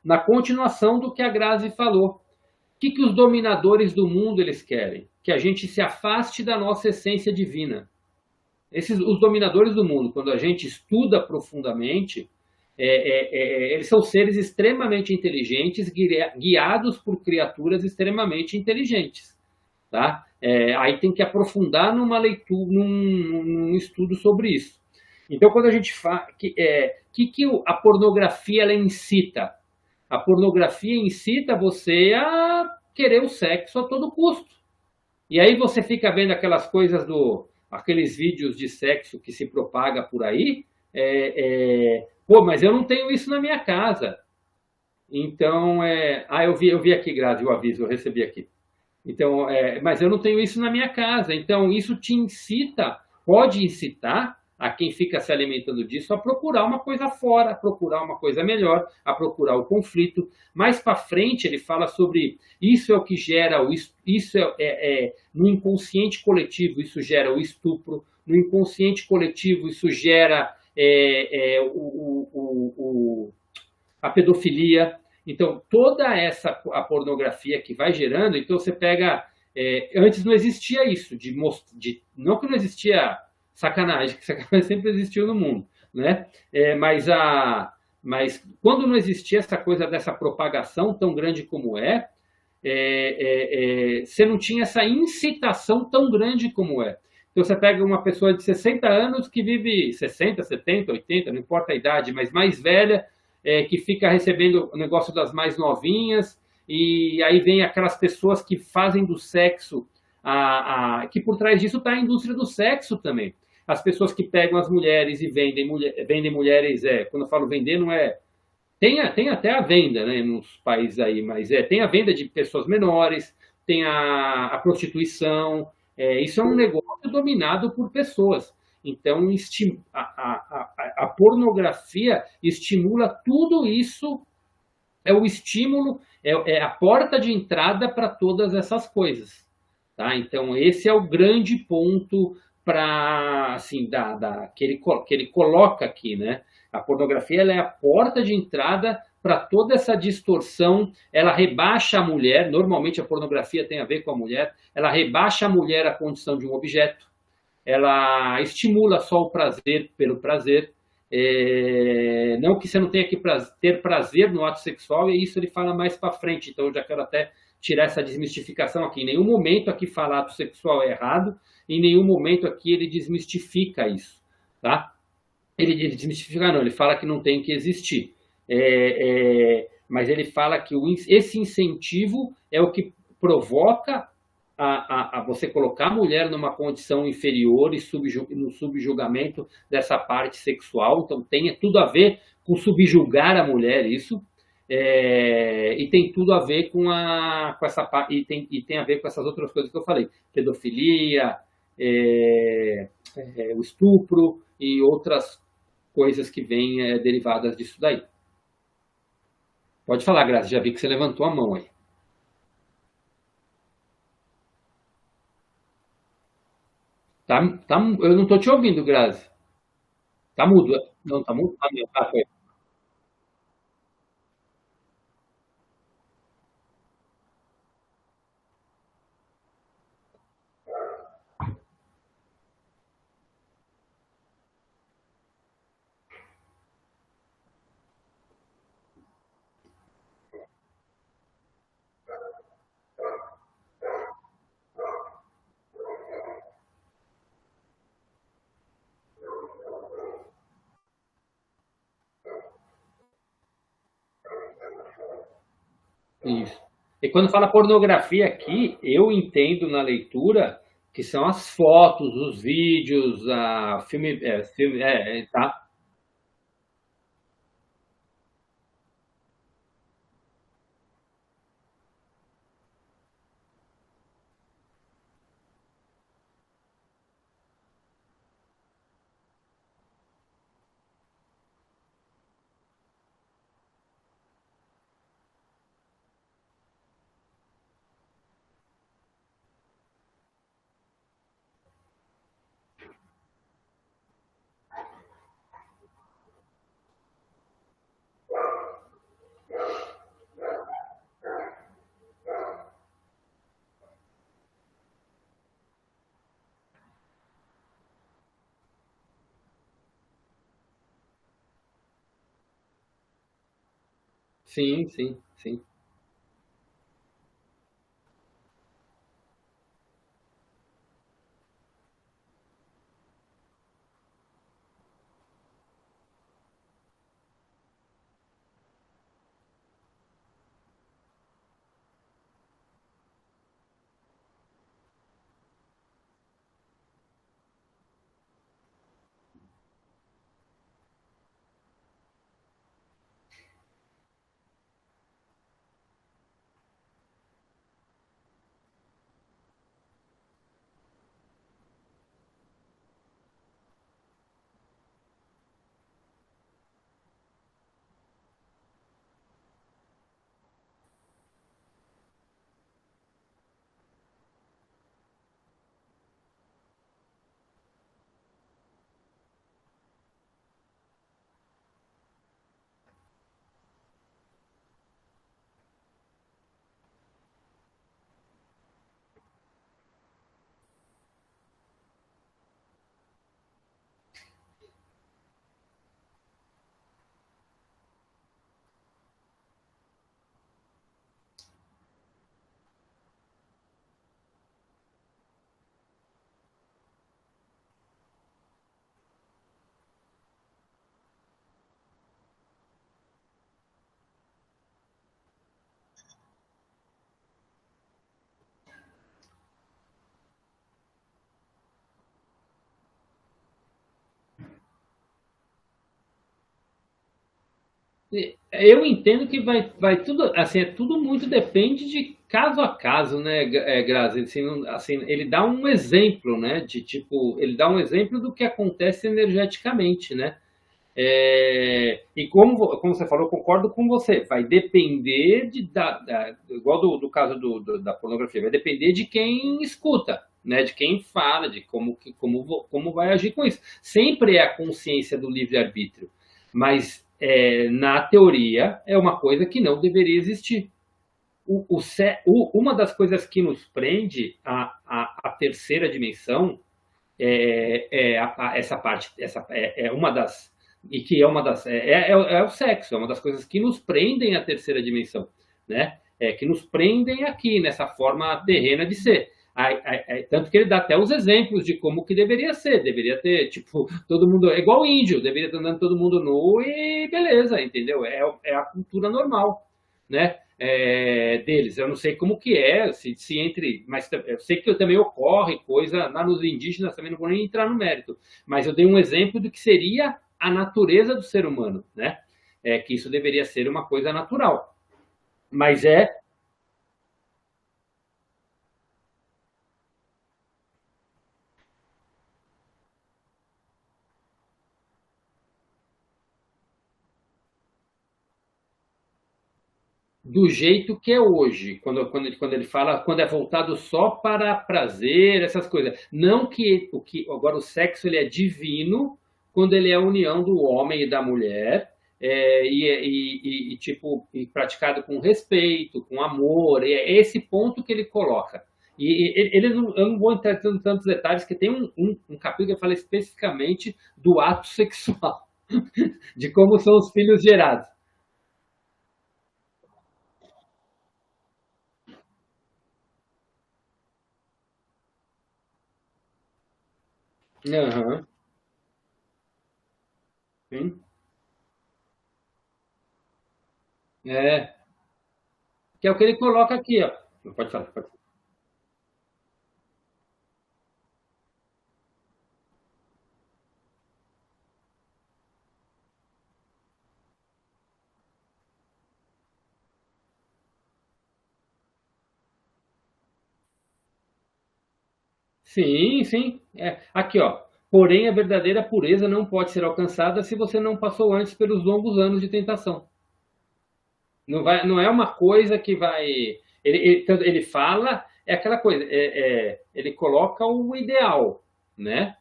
na continuação do que a Grazi falou. O que os dominadores do mundo eles querem? Que a gente se afaste da nossa essência divina. Os dominadores do mundo, quando a gente estuda profundamente, eles são seres extremamente inteligentes, guiados por criaturas extremamente inteligentes. Tá? Aí tem que aprofundar numa leitura, num estudo sobre isso. Então, quando a gente fala que a pornografia ela incita? A pornografia incita você a querer o sexo a todo custo. E aí você fica vendo aquelas coisas aqueles vídeos de sexo que se propaga por aí. Pô, mas eu não tenho isso na minha casa. Então, eu vi aqui, Grazi, o aviso, eu recebi aqui. Então, mas eu não tenho isso na minha casa. Então, isso te incita, pode incitar a quem fica se alimentando disso a procurar uma coisa fora, a procurar uma coisa melhor, a procurar o conflito. Mais para frente, ele fala sobre isso é o que gera, isso no inconsciente coletivo, isso gera o estupro, no inconsciente coletivo, isso gera a pedofilia. Então, toda a pornografia que vai gerando, então você pega... antes não existia isso, não que não existia sacanagem, que sacanagem sempre existiu no mundo, né? Mas quando não existia essa coisa dessa propagação tão grande como você não tinha essa incitação tão grande como é. Então você pega uma pessoa de 60 anos que vive 60, 70, 80, não importa a idade, mas mais velha, que fica recebendo o negócio das mais novinhas, e aí vem aquelas pessoas que fazem do sexo, que por trás disso está a indústria do sexo também. As pessoas que pegam as mulheres e vendem mulheres, quando eu falo vender, não é. Tem até a venda, né, nos países aí, mas tem a venda de pessoas menores, tem a prostituição, isso é um negócio dominado por pessoas. Então, a pornografia estimula tudo isso, é o estímulo, é a porta de entrada para todas essas coisas. Tá? Então, esse é o grande ponto para assim, que ele coloca aqui, né? A pornografia ela é a porta de entrada para toda essa distorção. Ela rebaixa a mulher. Normalmente a pornografia tem a ver com a mulher. Ela rebaixa a mulher à condição de um objeto. Ela estimula só o prazer pelo prazer. Não que você não tenha que ter prazer no ato sexual, e isso ele fala mais para frente. Então eu já quero até tirar essa desmistificação aqui. Em nenhum momento aqui falar ato sexual é errado, em nenhum momento aqui ele desmistifica isso, tá? Ele desmistifica, não, ele fala que não tem que existir. Mas ele fala que esse incentivo é o que provoca a você colocar a mulher numa condição inferior e no subjugamento dessa parte sexual. Então tem tudo a ver com subjugar a mulher, isso. E tem tudo a ver com essa parte, e tem a ver com essas outras coisas que eu falei, pedofilia, o estupro e outras coisas que vêm derivadas disso daí. Pode falar, Grazi, já vi que você levantou a mão aí. Eu não estou te ouvindo, Grazi. Tá mudo? Não, tá mudo? Foi. Isso. E quando fala pornografia aqui, eu entendo na leitura que são as fotos, os vídeos, filme, tá? Sim, sim, sim. Eu entendo que vai tudo, assim, é tudo muito depende de caso a caso, né, Grazi? Assim, assim, ele dá um exemplo, né, de tipo, ele dá um exemplo do que acontece energeticamente, né? E como você falou, eu concordo com você, vai depender igual do caso da pornografia, vai depender de quem escuta, né, de quem fala, de como vai agir com isso. Sempre é a consciência do livre-arbítrio, mas na teoria é uma coisa que não deveria existir. Uma das coisas que nos prende à terceira dimensão essa parte, é uma das e que é uma das é o sexo, é uma das coisas que nos prendem à terceira dimensão, né? Que nos prendem aqui nessa forma terrena de ser. Tanto que ele dá até os exemplos de como que deveria ter, tipo, todo mundo, é igual índio, deveria estar andando todo mundo nu e beleza, entendeu? É a cultura normal, né? Deles. Eu não sei como que é, se entre, mas eu sei que também ocorre coisa lá nos indígenas, também não vou nem entrar no mérito, mas eu dei um exemplo do que seria a natureza do ser humano, né? Que isso deveria ser uma coisa natural, mas do jeito que é hoje, quando ele fala, quando é voltado só para prazer, essas coisas. Não que agora o sexo ele é divino quando ele é a união do homem e da mulher, tipo e praticado com respeito, com amor. É esse ponto que ele coloca. Eu não vou entrar em tantos detalhes, que tem um capítulo que fala especificamente do ato sexual, de como são os filhos gerados. Aham, sim. É, que é o que ele coloca aqui, ó. Pode falar, pode falar. Sim, sim. Aqui, ó. Porém, a verdadeira pureza não pode ser alcançada se você não passou antes pelos longos anos de tentação. Não é uma coisa que vai. Ele fala, é aquela coisa, ele coloca o ideal, né?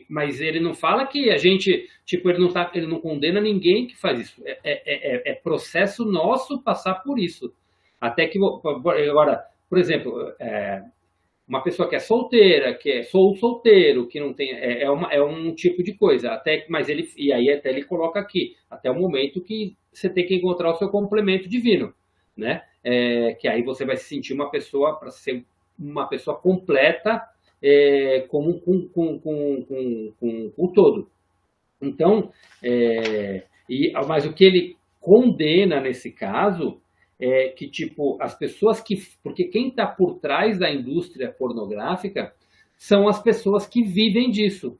Mas ele não fala que a gente, tipo, ele não condena ninguém que faz isso. É processo nosso passar por isso. Até que agora, por exemplo, uma pessoa que é solteira, que é solteiro, que não tem, é um tipo de coisa. Mas e aí até ele coloca aqui, até o momento que você tem que encontrar o seu complemento divino, né? Que aí você vai se sentir uma pessoa para ser uma pessoa completa, como com o todo. Então, mas o que ele condena nesse caso é que, tipo, as pessoas que. Porque quem está por trás da indústria pornográfica são as pessoas que vivem disso,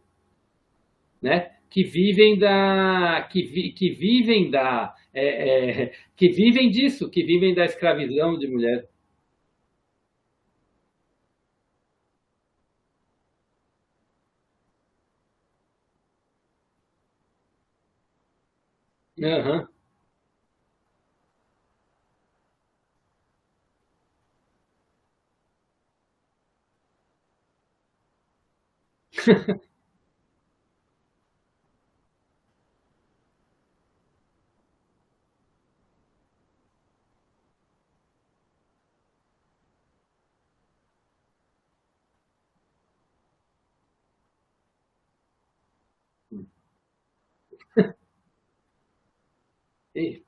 né? Que vivem que vivem disso, que vivem da escravidão de mulher. Aham. E-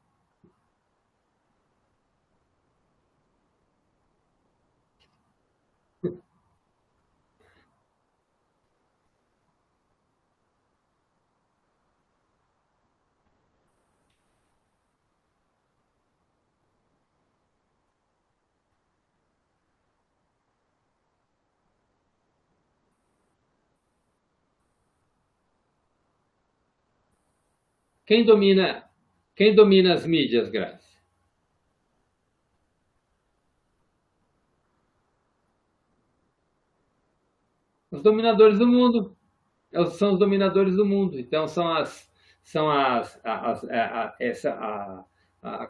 Quem domina, quem domina as mídias, Grazi? Os dominadores do mundo. São os dominadores do mundo. Então,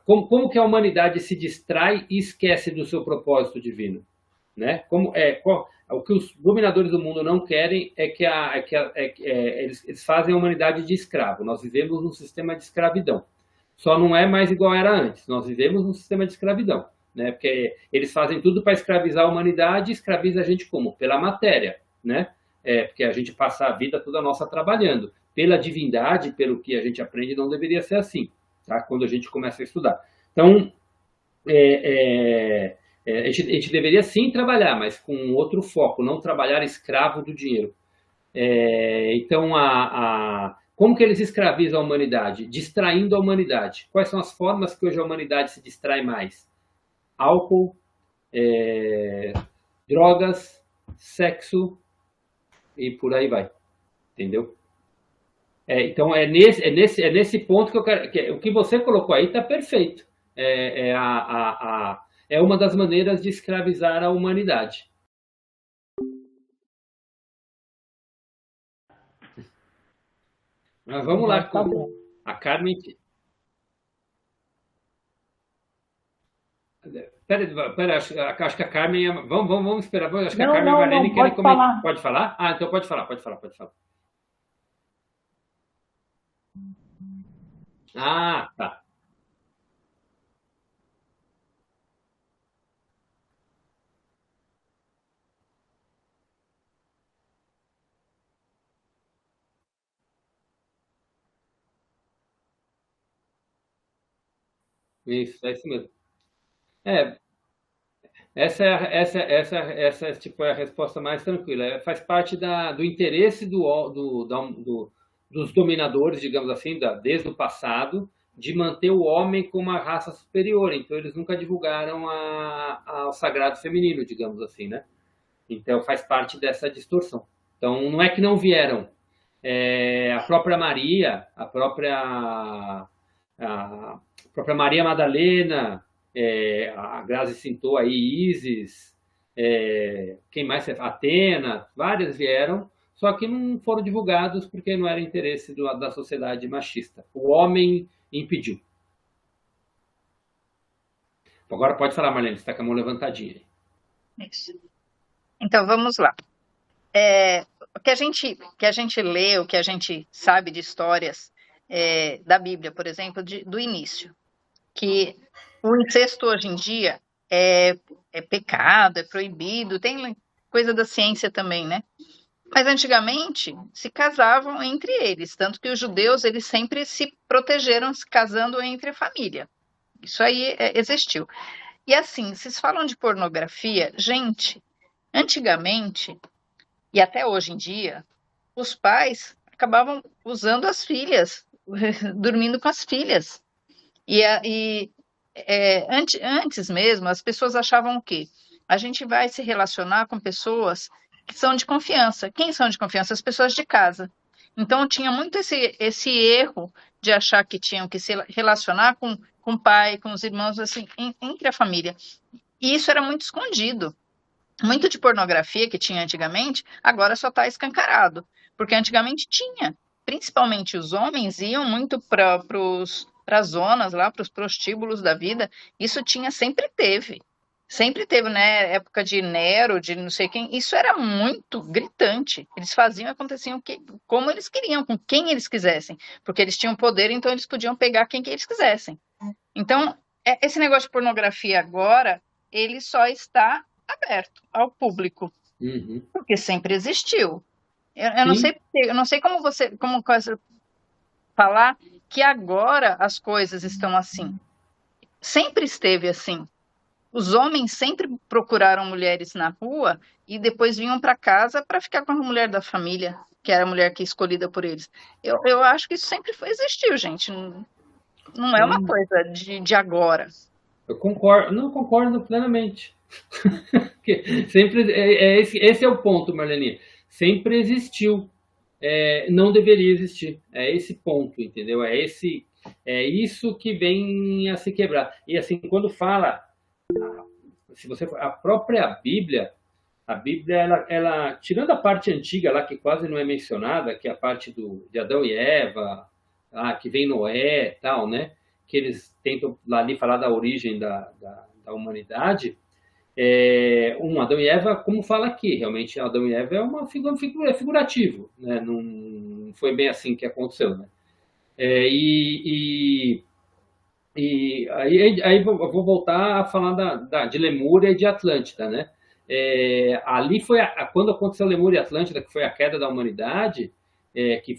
como que a humanidade se distrai e esquece do seu propósito divino, né? O que os dominadores do mundo não querem é que eles fazem a humanidade de escravo. Nós vivemos num sistema de escravidão. Só não é mais igual era antes. Nós vivemos num sistema de escravidão, né? Porque eles fazem tudo para escravizar a humanidade, e escraviza a gente como? Pela matéria, né? Porque a gente passa a vida toda nossa trabalhando. Pela divindade, pelo que a gente aprende, não deveria ser assim, tá? Quando a gente começa a estudar. Então, a gente deveria sim trabalhar, mas com outro foco, não trabalhar escravo do dinheiro. Então, como que eles escravizam a humanidade? Distraindo a humanidade. Quais são as formas que hoje a humanidade se distrai mais? Álcool, drogas, sexo e por aí vai. Entendeu? Então, é nesse ponto que eu quero. O que você colocou aí está perfeito. É uma das maneiras de escravizar a humanidade. Mas vamos lá. Tá bom. A Carmen. Pera, acho que a Carmen. Vamos esperar. Acho que a Carmen e a Marlene querem comentar. Pode falar? Ah, então pode falar. Ah, tá. Isso, é isso mesmo. É, essa tipo, é a resposta mais tranquila. Faz parte do interesse dos dominadores, digamos assim, desde o passado, de manter o homem como uma raça superior. Então, eles nunca divulgaram o sagrado feminino, digamos assim, né? Então, faz parte dessa distorção. Então, não é que não vieram. A própria Maria, a própria Maria Madalena, a Grazi citou aí Ísis, quem mais? Atena, várias vieram, só que não foram divulgados porque não era interesse da sociedade machista. O homem impediu. Agora pode falar, Marlene, você está com a mão levantadinha. Isso. Então, vamos lá. O que a gente lê, o que a gente sabe de histórias da Bíblia, por exemplo, do início, que o incesto hoje em dia é pecado, é proibido, tem coisa da ciência também, né? Mas antigamente se casavam entre eles, tanto que os judeus eles sempre se protegeram se casando entre a família. Isso aí existiu. E assim, vocês falam de pornografia, gente, antigamente e até hoje em dia, os pais acabavam usando as filhas, dormindo com as filhas. Antes mesmo, as pessoas achavam o quê? A gente vai se relacionar com pessoas que são de confiança. Quem são de confiança? As pessoas de casa. Então, tinha muito esse erro de achar que tinham que se relacionar com o pai, com os irmãos, assim, entre a família. E isso era muito escondido. Muito de pornografia que tinha antigamente, agora só está escancarado. Porque antigamente tinha. Principalmente os homens iam muito para as zonas lá, para os prostíbulos da vida. Isso sempre teve. Sempre teve, né? Época de Nero, de não sei quem. Isso era muito gritante. Eles faziam e aconteciam como eles queriam, com quem eles quisessem. Porque eles tinham poder, então eles podiam pegar quem que eles quisessem. Então, esse negócio de pornografia agora, ele só está aberto ao público. Uhum. Porque sempre existiu. Eu não sei como falar que agora as coisas estão assim. Sempre esteve assim. Os homens sempre procuraram mulheres na rua e depois vinham para casa para ficar com a mulher da família, que era a mulher que é escolhida por eles. Eu acho que isso sempre existiu, gente. Não é uma coisa de agora. Eu concordo plenamente. Sempre, esse é o ponto, Marlene. Sempre existiu. não deveria existir. É esse ponto, entendeu? É isso que vem a se quebrar. E assim, quando fala, se você a própria Bíblia, a Bíblia, tirando a parte antiga lá, que quase não é mencionada, que é a parte de Adão e Eva, que vem Noé e tal, né? Que eles tentam lá ali falar da origem da humanidade. Adão e Eva, como fala aqui, realmente Adão e Eva é figurativo, né? Não foi bem assim que aconteceu, né? Aí vou voltar a falar de Lemúria e de Atlântida, né? Ali foi quando aconteceu Lemúria e Atlântida, que foi a queda da humanidade, que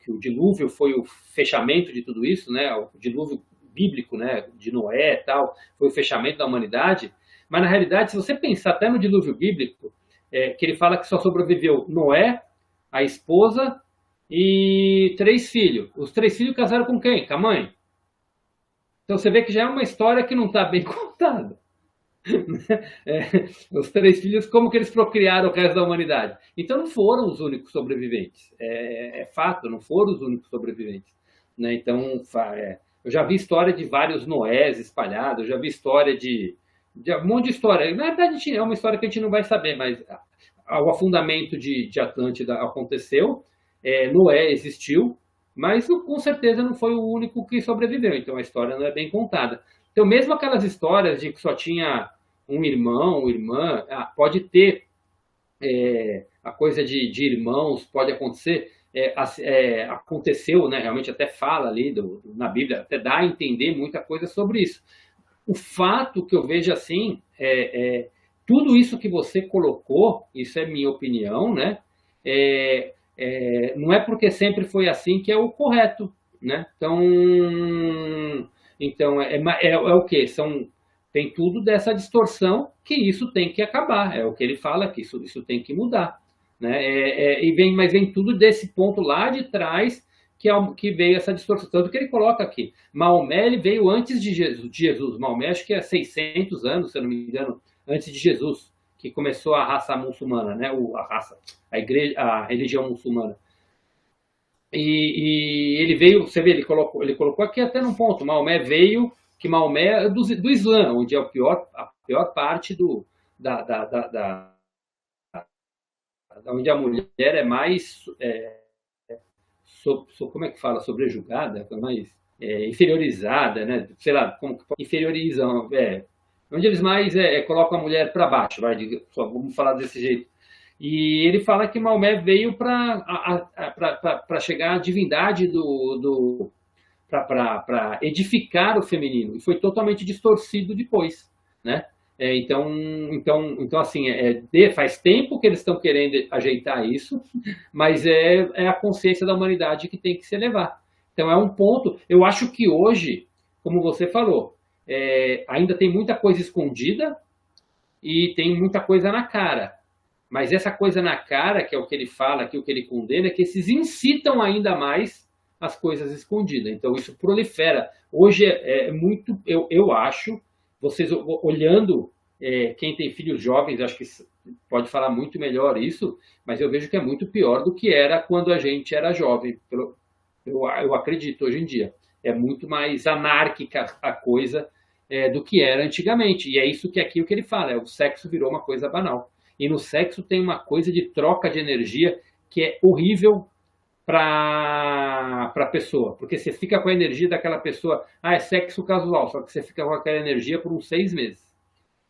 o dilúvio foi o fechamento de tudo isso, né? O dilúvio bíblico, né? De Noé e tal, foi o fechamento da humanidade. Mas na realidade, se você pensar até no dilúvio bíblico, que ele fala que só sobreviveu Noé, a esposa e 3 filhos. Os 3 filhos casaram com quem? Com a mãe. Então você vê que já é uma história que não está bem contada. Os 3 filhos, como que eles procriaram o resto da humanidade? Então não foram os únicos sobreviventes. É fato, não foram os únicos sobreviventes. Né? Então, eu já vi história de vários Noés espalhados, eu já vi história de um monte de história. Na verdade, é uma história que a gente não vai saber, mas o afundamento de Atlântida aconteceu, Noé existiu, mas com certeza não foi o único que sobreviveu, então a história não é bem contada. Então, mesmo aquelas histórias de que só tinha um irmão, irmã, pode ter a coisa de irmãos, pode acontecer, aconteceu, né, realmente até fala ali na Bíblia, até dá a entender muita coisa sobre isso. O fato que eu vejo assim, tudo isso que você colocou, isso é minha opinião, né? Não é porque sempre foi assim que é o correto, né? Então o quê? Tem tudo dessa distorção que isso tem que acabar. É o que ele fala que isso tem que mudar, né? Mas vem tudo desse ponto lá de trás que veio essa distorção. Tanto que ele coloca aqui, Maomé ele veio antes de Jesus. Maomé acho que é 600 anos, se eu não me engano, antes de Jesus, que começou a raça muçulmana, né? A religião muçulmana. E ele veio, você vê, ele colocou aqui até num ponto, Maomé veio, que Maomé é do Islã, onde é a pior parte onde a mulher é mais como é que fala? Sobrejugada, mais inferiorizada, né? Sei lá, como inferiorizam, onde eles mais colocam a mulher para baixo, só vamos falar desse jeito. E ele fala que Maomé veio para chegar à divindade para edificar o feminino, e foi totalmente distorcido depois, né? Então, assim, faz tempo que eles estão querendo ajeitar isso, mas é a consciência da humanidade que tem que se elevar. Então, é um ponto. Eu acho que hoje, como você falou, ainda tem muita coisa escondida e tem muita coisa na cara. Mas essa coisa na cara, que é o que ele fala aqui, o que ele condena, é que esses incitam ainda mais as coisas escondidas. Então, isso prolifera. Hoje é muito, eu acho, vocês olhando, quem tem filhos jovens, acho que pode falar muito melhor isso, mas eu vejo que é muito pior do que era quando a gente era jovem. Eu acredito hoje em dia. É muito mais anárquica a coisa do que era antigamente. E é isso que aqui o que ele fala, o sexo virou uma coisa banal. E no sexo tem uma coisa de troca de energia que é horrível para a pessoa, porque você fica com a energia daquela pessoa, é sexo casual, só que você fica com aquela energia por uns 6 meses.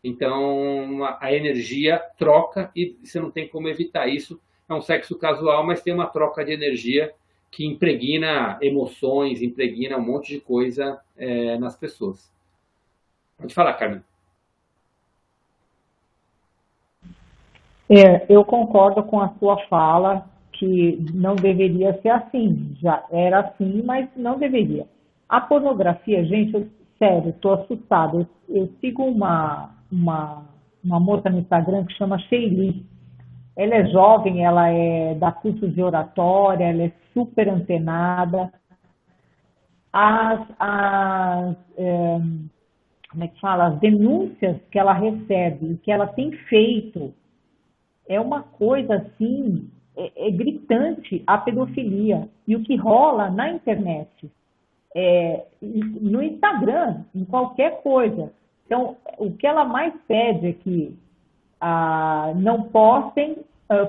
Então a energia troca e você não tem como evitar isso. É um sexo casual, mas tem uma troca de energia que impregna emoções, impregna um monte de coisa nas pessoas. Pode falar, Carmen. Eu concordo com a sua fala que não deveria ser assim. Já era assim, mas não deveria. A pornografia, gente, sério, estou assustada. Eu sigo uma moça no Instagram que chama Sheili. Ela é jovem, ela dá cursos de oratória, ela é super antenada. Como é que fala? As denúncias que ela recebe e que ela tem feito é uma coisa assim é gritante a pedofilia e o que rola na internet, no Instagram, em qualquer coisa. Então, o que ela mais pede é que não postem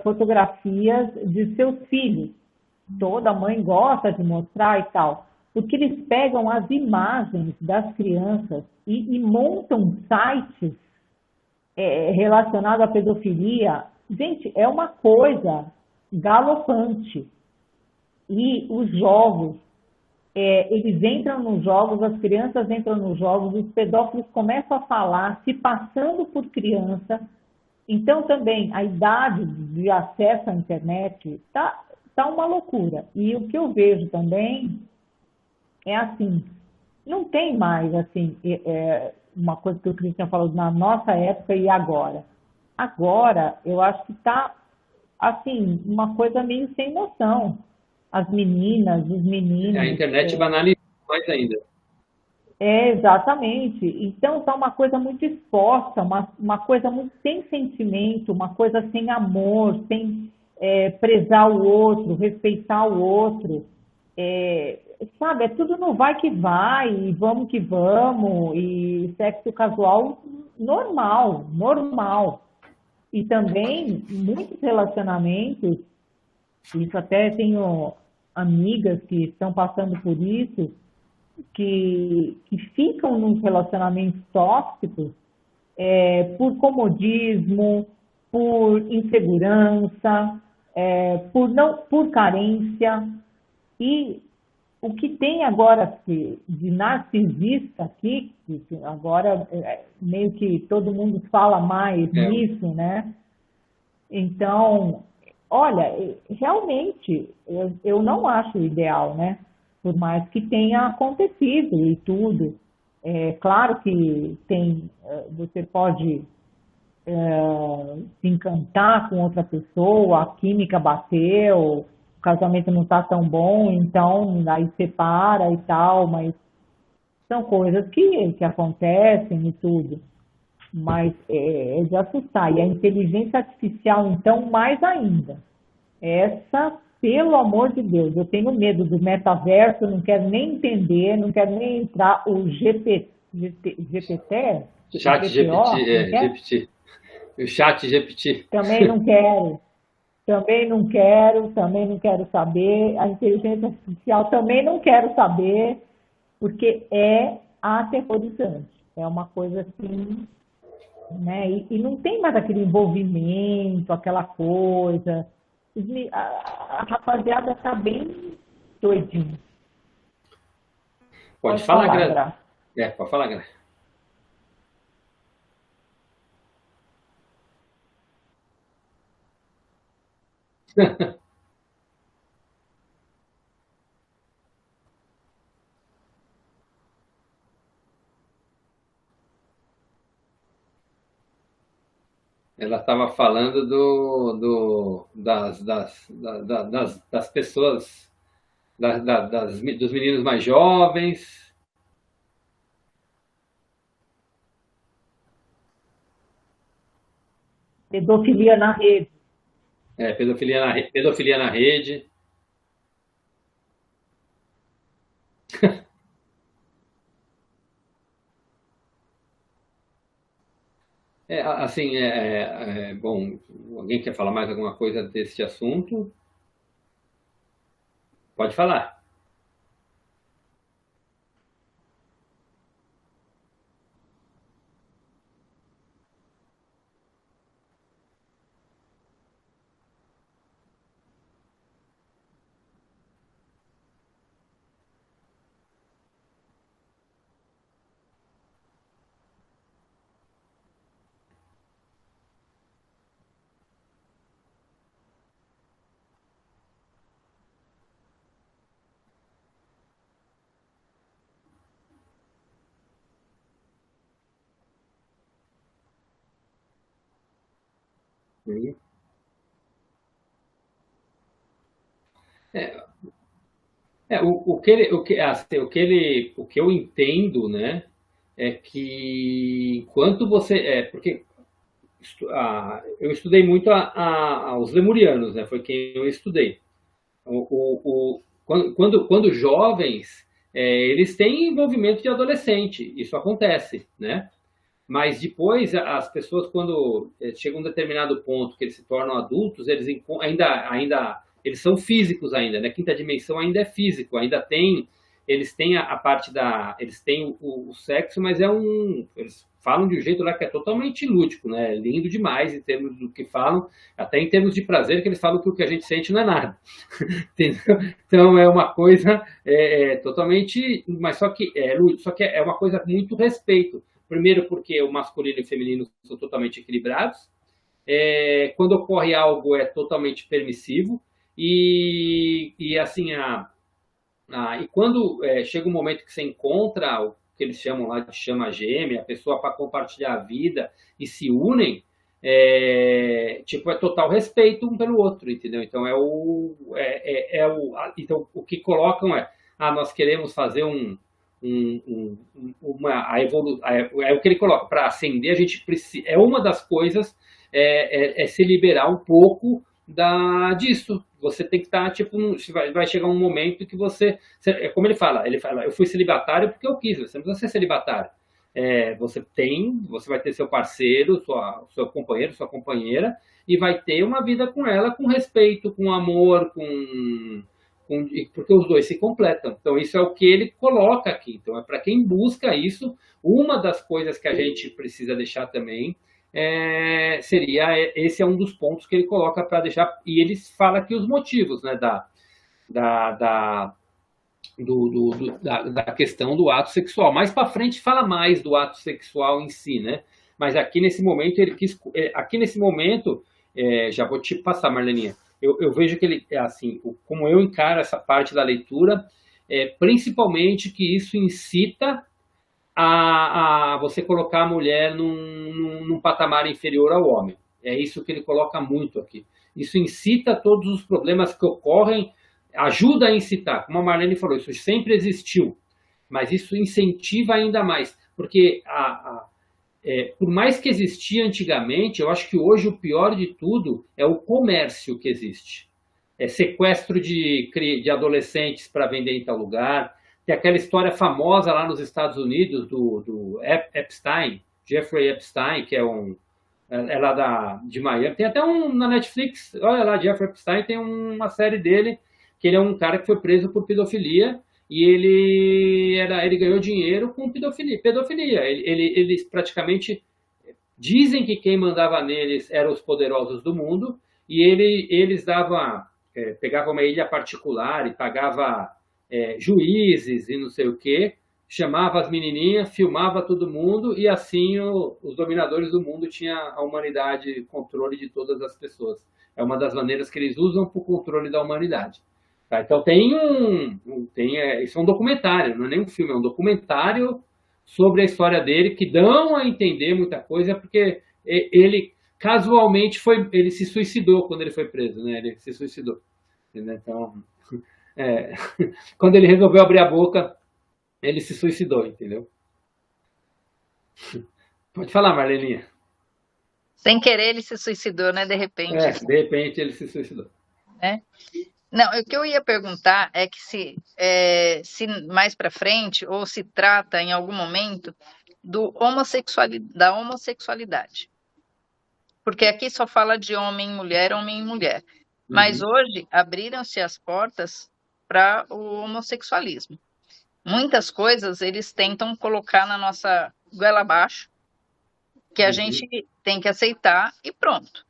fotografias de seus filhos. Toda mãe gosta de mostrar e tal, porque eles pegam as imagens das crianças e montam sites relacionados à pedofilia. Gente, é uma coisa galopante. E os jogos, eles entram nos jogos, as crianças entram nos jogos, os pedófilos começam a falar, se passando por criança. Então, também, a idade de acesso à internet tá uma loucura. E o que eu vejo também é assim, não tem mais assim, uma coisa que o Cristian falou na nossa época e agora. Agora, eu acho que está assim, uma coisa meio sem noção. As meninas, os meninos. A internet banalizou mais ainda. Exatamente. Então, está uma coisa muito exposta, uma coisa muito sem sentimento, uma coisa sem amor, sem prezar o outro, respeitar o outro. Sabe, é tudo no vai que vai, e vamos que vamos, e sexo casual normal, normal. E também, muitos relacionamentos, isso até tenho amigas que estão passando por isso, que ficam nos relacionamentos tóxicos por comodismo, por insegurança, por carência. E o que tem agora de narcisista aqui, que agora meio que todo mundo fala mais nisso, né? Então, olha, realmente, eu não acho ideal, né? Por mais que tenha acontecido e tudo. Claro que você pode se encantar com outra pessoa, a química bateu, o casamento não está tão bom, então aí separa e tal, mas são coisas que acontecem e tudo. Mas é de assustar. E a inteligência artificial, então, mais ainda. Essa, pelo amor de Deus, eu tenho medo do metaverso, não quero nem entender, não quero nem entrar. O GPT? Chat GPT. O chat GPT. Também não quero saber. A inteligência artificial também não quero saber, porque é aterrorizante. É uma coisa assim, né? E não tem mais aquele envolvimento, aquela coisa. A rapaziada está bem doidinha. Pode falar, Graça. Pode falar, Graça. Ela estava falando das pessoas, dos meninos mais jovens. Pedofilia na rede. Pedofilia na rede. Bom, alguém quer falar mais alguma coisa desse assunto? Pode falar. O que eu entendo, né, é que enquanto você, porque eu estudei muito os lemurianos, né? Foi quem eu estudei. Quando jovens, eles têm envolvimento de adolescente, isso acontece, né? Mas depois, as pessoas, quando chegam a um determinado ponto que eles se tornam adultos, eles ainda eles são físicos ainda, né? Quinta dimensão ainda é físico, ainda tem, eles têm a parte eles têm o sexo, mas eles falam de um jeito lá que é totalmente lúdico, né? Lindo demais em termos do que falam, até em termos de prazer, que eles falam que o que a gente sente não é nada. Entendeu? Então é uma coisa totalmente, mas só que é uma coisa com muito respeito. Primeiro porque o masculino e o feminino são totalmente equilibrados. Quando ocorre algo é totalmente permissivo e assim e quando chega um momento que você encontra o que eles chamam lá de chama gêmea, a pessoa para compartilhar a vida e se unem, tipo, é total respeito um pelo outro, entendeu? Então então o que colocam nós queremos fazer é o que ele coloca, para ascender a gente precisa, uma das coisas se liberar um pouco disso. Você tem que estar, tipo, vai chegar um momento que como ele fala, eu fui celibatário porque eu quis, você não precisa ser celibatário. Você vai ter seu parceiro, seu companheiro, sua companheira, e vai ter uma vida com ela com respeito, com amor, porque os dois se completam. Então, isso é o que ele coloca aqui. Então, é para quem busca isso, uma das coisas que a gente precisa deixar também esse é um dos pontos que ele coloca para deixar, e ele fala aqui os motivos, né, da questão do ato sexual. Mais para frente fala mais do ato sexual em si, né? Mas aqui nesse momento já vou te passar, Marleninha. Eu vejo que ele, assim, como eu encaro essa parte da leitura, principalmente que isso incita a você colocar a mulher num patamar inferior ao homem. É isso que ele coloca muito aqui. Isso incita todos os problemas que ocorrem, ajuda a incitar. Como a Marlene falou, isso sempre existiu, mas isso incentiva ainda mais, porque por mais que existia antigamente, eu acho que hoje o pior de tudo é o comércio que existe. Sequestro de adolescentes para vender em tal lugar. Tem aquela história famosa lá nos Estados Unidos do Epstein, Jeffrey Epstein, que é lá de Miami. Tem até na Netflix, olha lá, Jeffrey Epstein, tem uma série dele, que ele é um cara que foi preso por pedofilia, e ele ganhou dinheiro com pedofilia. Eles praticamente dizem que quem mandava neles eram os poderosos do mundo, e eles pegavam uma ilha particular e pagava juízes e não sei o quê, chamava as menininhas, filmava todo mundo, e assim os dominadores do mundo tinham a humanidade, controle de todas as pessoas. É uma das maneiras que eles usam para o controle da humanidade. Tá? Então isso é um documentário, não é nem um filme, é um documentário sobre a história dele, que dão a entender muita coisa, porque ele casualmente ele se suicidou quando ele foi preso, né? Ele se suicidou. Entendeu? Então, quando ele resolveu abrir a boca, ele se suicidou, entendeu? Pode falar, Marleninha. Sem querer ele se suicidou, né? De repente. De repente ele se suicidou. Não, o que eu ia perguntar é que se mais para frente, ou se trata em algum momento da homossexualidade. Porque aqui só fala de homem e mulher. Mas hoje abriram-se as portas para o homossexualismo. Muitas coisas eles tentam colocar na nossa goela abaixo, que a gente tem que aceitar e pronto.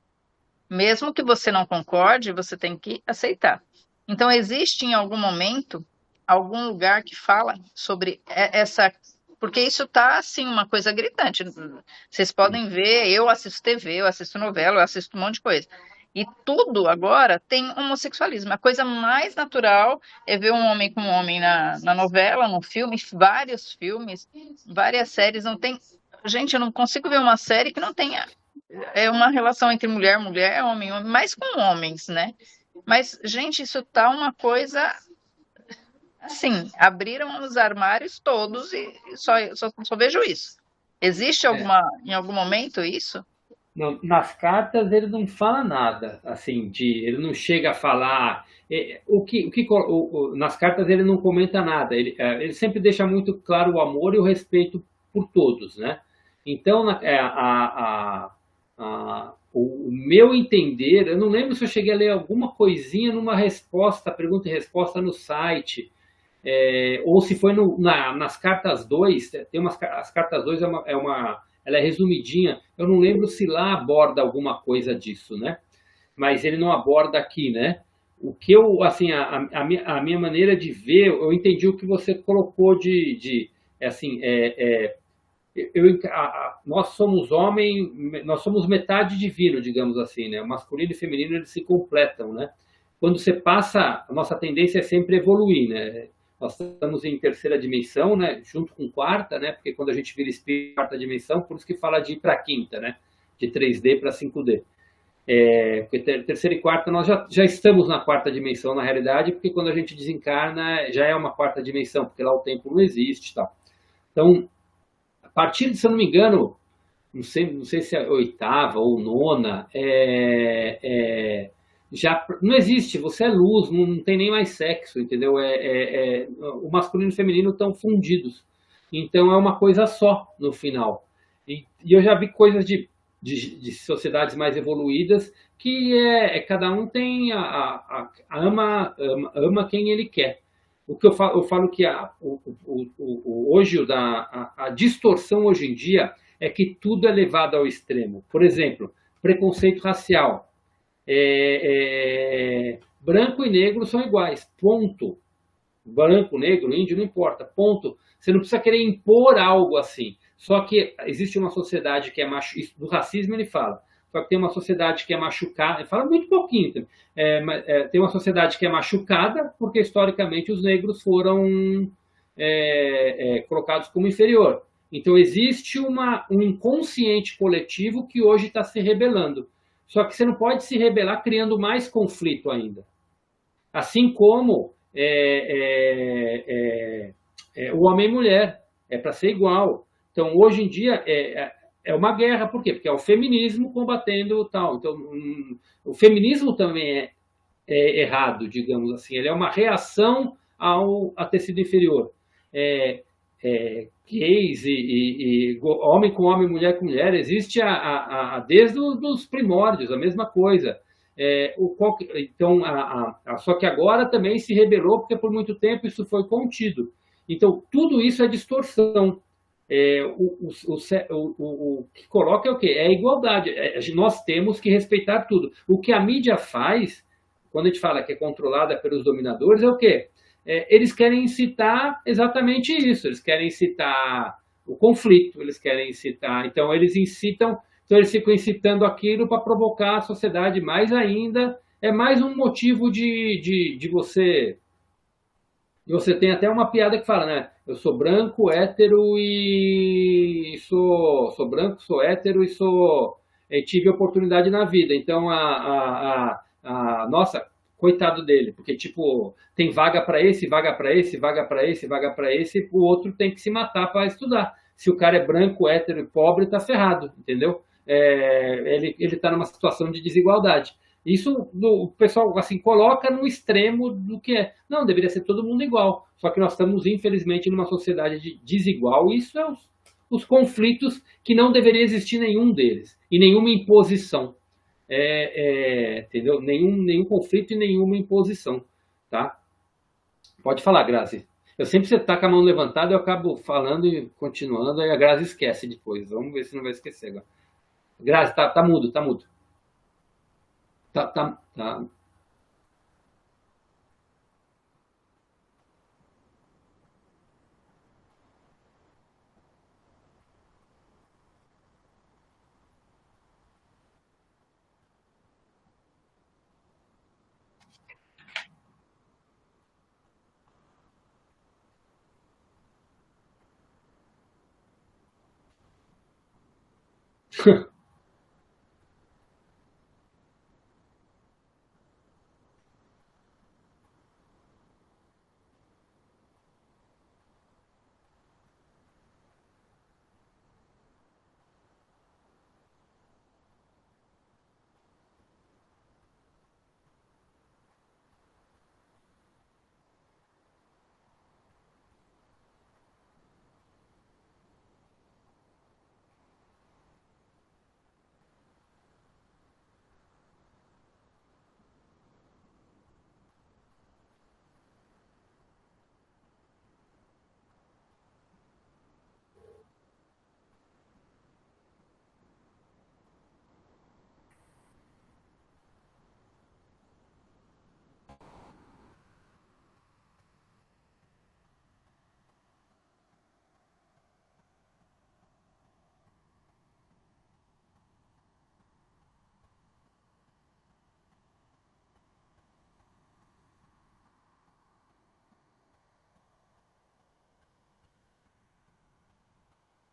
Mesmo que você não concorde, você tem que aceitar. Então, existe em algum momento, algum lugar que fala sobre essa... Porque isso está, assim, uma coisa gritante. Vocês podem ver, eu assisto TV, eu assisto novela, eu assisto um monte de coisa. E tudo agora tem homossexualismo. A coisa mais natural é ver um homem com um homem na novela, no filme, vários filmes, várias séries. Não tem... Gente, eu não consigo ver uma série que não tenha uma relação entre mulher, homem, mais com homens, né? Mas, gente, isso tá uma coisa... Assim, abriram os armários todos e só vejo isso. Existe em algum momento isso? Nas cartas ele não fala nada, assim, ele não chega a falar. Nas cartas ele não comenta nada, ele sempre deixa muito claro o amor e o respeito por todos, né? Então, o meu entender, eu não lembro se eu cheguei a ler alguma coisinha numa resposta, pergunta e resposta no site, ou se foi nas cartas 2, as cartas 2 ela é resumidinha, eu não lembro se lá aborda alguma coisa disso, né? Mas ele não aborda aqui, né? O que eu, assim, a minha maneira de ver, eu entendi o que você colocou assim, nós somos homem, nós somos metade divino, digamos assim, né? O masculino e o feminino eles se completam, né? Quando você passa, a nossa tendência é sempre evoluir, né? Nós estamos em terceira dimensão, né? Junto com quarta, né? Porque quando a gente vira espírito, quarta dimensão, por isso que fala de ir para quinta, né? De 3D para 5D. Porque terceira e quarta nós já estamos na quarta dimensão na realidade, porque quando a gente desencarna já é uma quarta dimensão, porque lá o tempo não existe, tal. Então, a partir de, se eu não me engano, não sei se é oitava ou nona, já não existe, você é luz, não tem nem mais sexo, entendeu? O masculino e o feminino estão fundidos. Então é uma coisa só no final. E eu já vi coisas de sociedades mais evoluídas que cada um tem ama quem ele quer. O que eu falo que hoje a distorção hoje em dia é que tudo é levado ao extremo. Por exemplo, preconceito racial. Branco e negro são iguais, ponto. Branco, negro, índio, não importa, ponto. Você não precisa querer impor algo assim. Só que existe uma sociedade que é do racismo ele fala. Só que tem uma sociedade que é machucada, ele fala muito pouquinho. Tem uma sociedade que é machucada porque historicamente os negros foram colocados como inferior. Então existe um inconsciente coletivo que hoje está se rebelando. Só que você não pode se rebelar criando mais conflito ainda. Assim como o homem e mulher, é para ser igual. Então, hoje em dia, é uma guerra, por quê? Porque é o feminismo combatendo tal. Então, o feminismo também é errado, digamos assim. Ele é uma reação a ter sido inferior. Gays e homem com homem, mulher com mulher, existe desde os primórdios, a mesma coisa. Então, só que agora também se rebelou, porque por muito tempo isso foi contido. Então, tudo isso é distorção. O que coloca é o quê? É a igualdade. Nós temos que respeitar tudo. O que a mídia faz, quando a gente fala que é controlada pelos dominadores, é o quê? Eles querem incitar exatamente isso. Eles querem incitar o conflito, eles querem incitar. Então, eles ficam incitando aquilo para provocar a sociedade mais ainda. É mais um motivo de você. E você tem até uma piada que fala, né? Eu sou branco, hétero e sou branco, sou hétero e tive oportunidade na vida. Então, nossa, coitado dele, porque tipo, tem vaga para esse, vaga para esse, vaga para esse, vaga para esse, o outro tem que se matar para estudar. Se o cara é branco, hétero e pobre, tá ferrado, entendeu? Ele tá numa situação de desigualdade. Isso o pessoal assim coloca no extremo do que é. Não, deveria ser todo mundo igual. Só que nós estamos, infelizmente, numa sociedade desigual. E isso é os conflitos que não deveria existir nenhum deles. E nenhuma imposição. Entendeu? Nenhum conflito e nenhuma imposição. Tá? Pode falar, Grazi. Eu sempre você tá com a mão levantada, eu acabo falando e continuando, aí a Grazi esquece depois. Vamos ver se não vai esquecer agora. Grazi, tá mudo, tá mudo. Tá.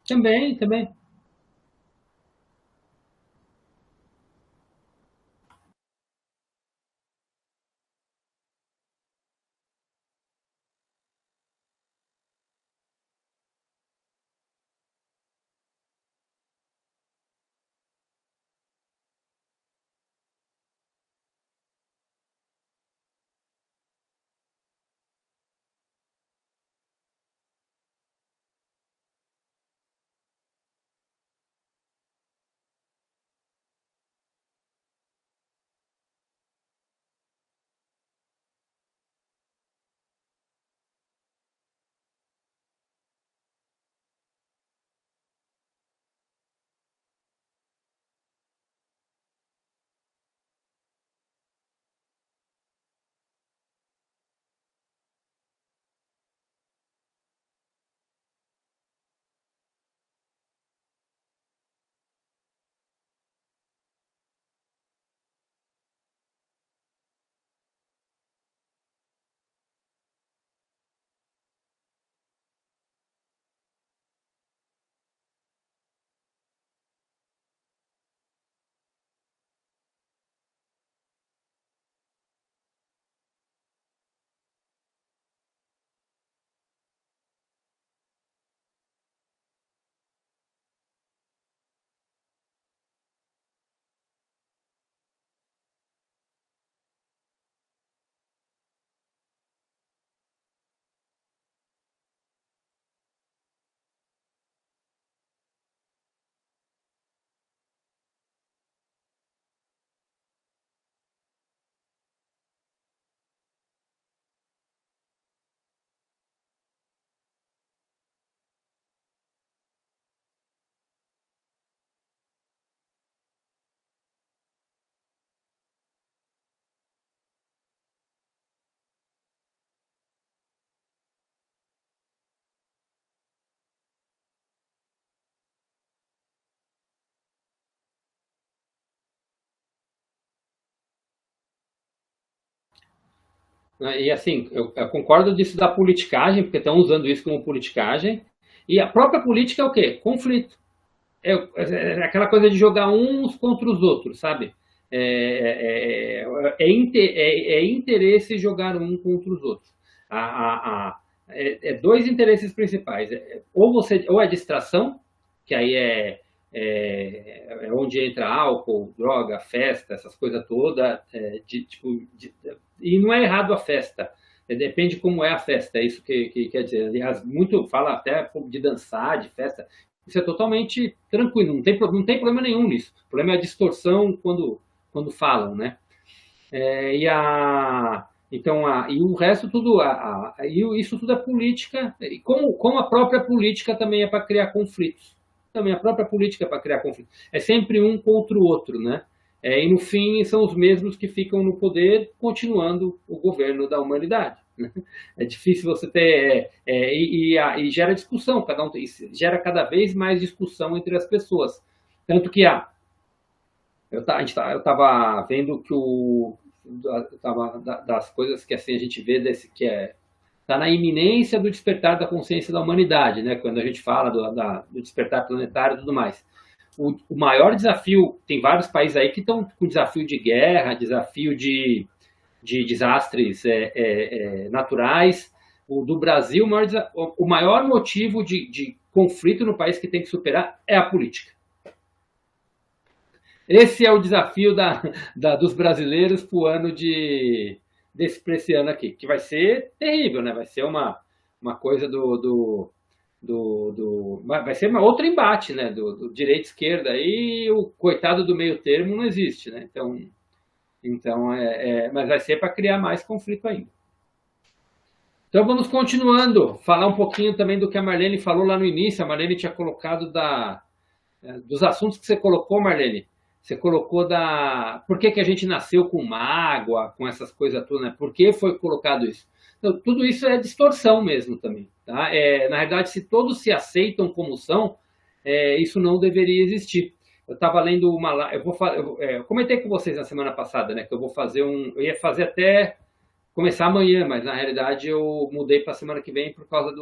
Também, também. E assim, eu concordo disso da politicagem, porque estão usando isso como politicagem. E a própria política é o quê? Conflito. É aquela coisa de jogar uns contra os outros, sabe? É interesse jogar um contra os outros. Dois interesses principais. Ou é distração, que aí é onde entra álcool, droga, festa, essas coisas todas. E não é errado a festa. Depende como é a festa, é isso que quer dizer. Aliás, muito fala até de dançar, de festa. Isso é totalmente tranquilo, não tem problema nenhum nisso. O problema é a distorção quando falam, né? E o resto tudo, isso tudo é política, e como a própria política também é para criar conflitos. Também a própria política é para criar conflitos. É sempre um contra o outro, né? E no fim são os mesmos que ficam no poder, continuando o governo da humanidade. É difícil você ter. E gera discussão, gera cada vez mais discussão entre as pessoas. Tanto que eu estava vendo que das coisas que assim, a gente vê que está na iminência do despertar da consciência da humanidade, né? Quando a gente fala do despertar planetário e tudo mais. O maior desafio, tem vários países aí que estão com desafio de guerra, desafio de desastres naturais. O do Brasil, o maior motivo de conflito no país que tem que superar é a política. Esse é o desafio dos brasileiros para o ano para esse ano aqui, que vai ser terrível, né? Vai ser uma coisa vai ser uma outro embate, né? Do direita e esquerda, e o coitado do meio termo não existe, né? Então mas vai ser para criar mais conflito ainda. Então vamos continuando, falar um pouquinho também do que a Marlene falou lá no início. A Marlene tinha colocado dos assuntos que você colocou, Marlene. Você colocou por que a gente nasceu com mágoa, com essas coisas todas, né? Por que foi colocado isso? Então, tudo isso é distorção mesmo também. Tá? Na realidade, se todos se aceitam como são, isso não deveria existir. Eu estava lendo eu comentei com vocês na semana passada, né? Que eu ia fazer até começar amanhã, mas na realidade eu mudei para a semana que vem por causa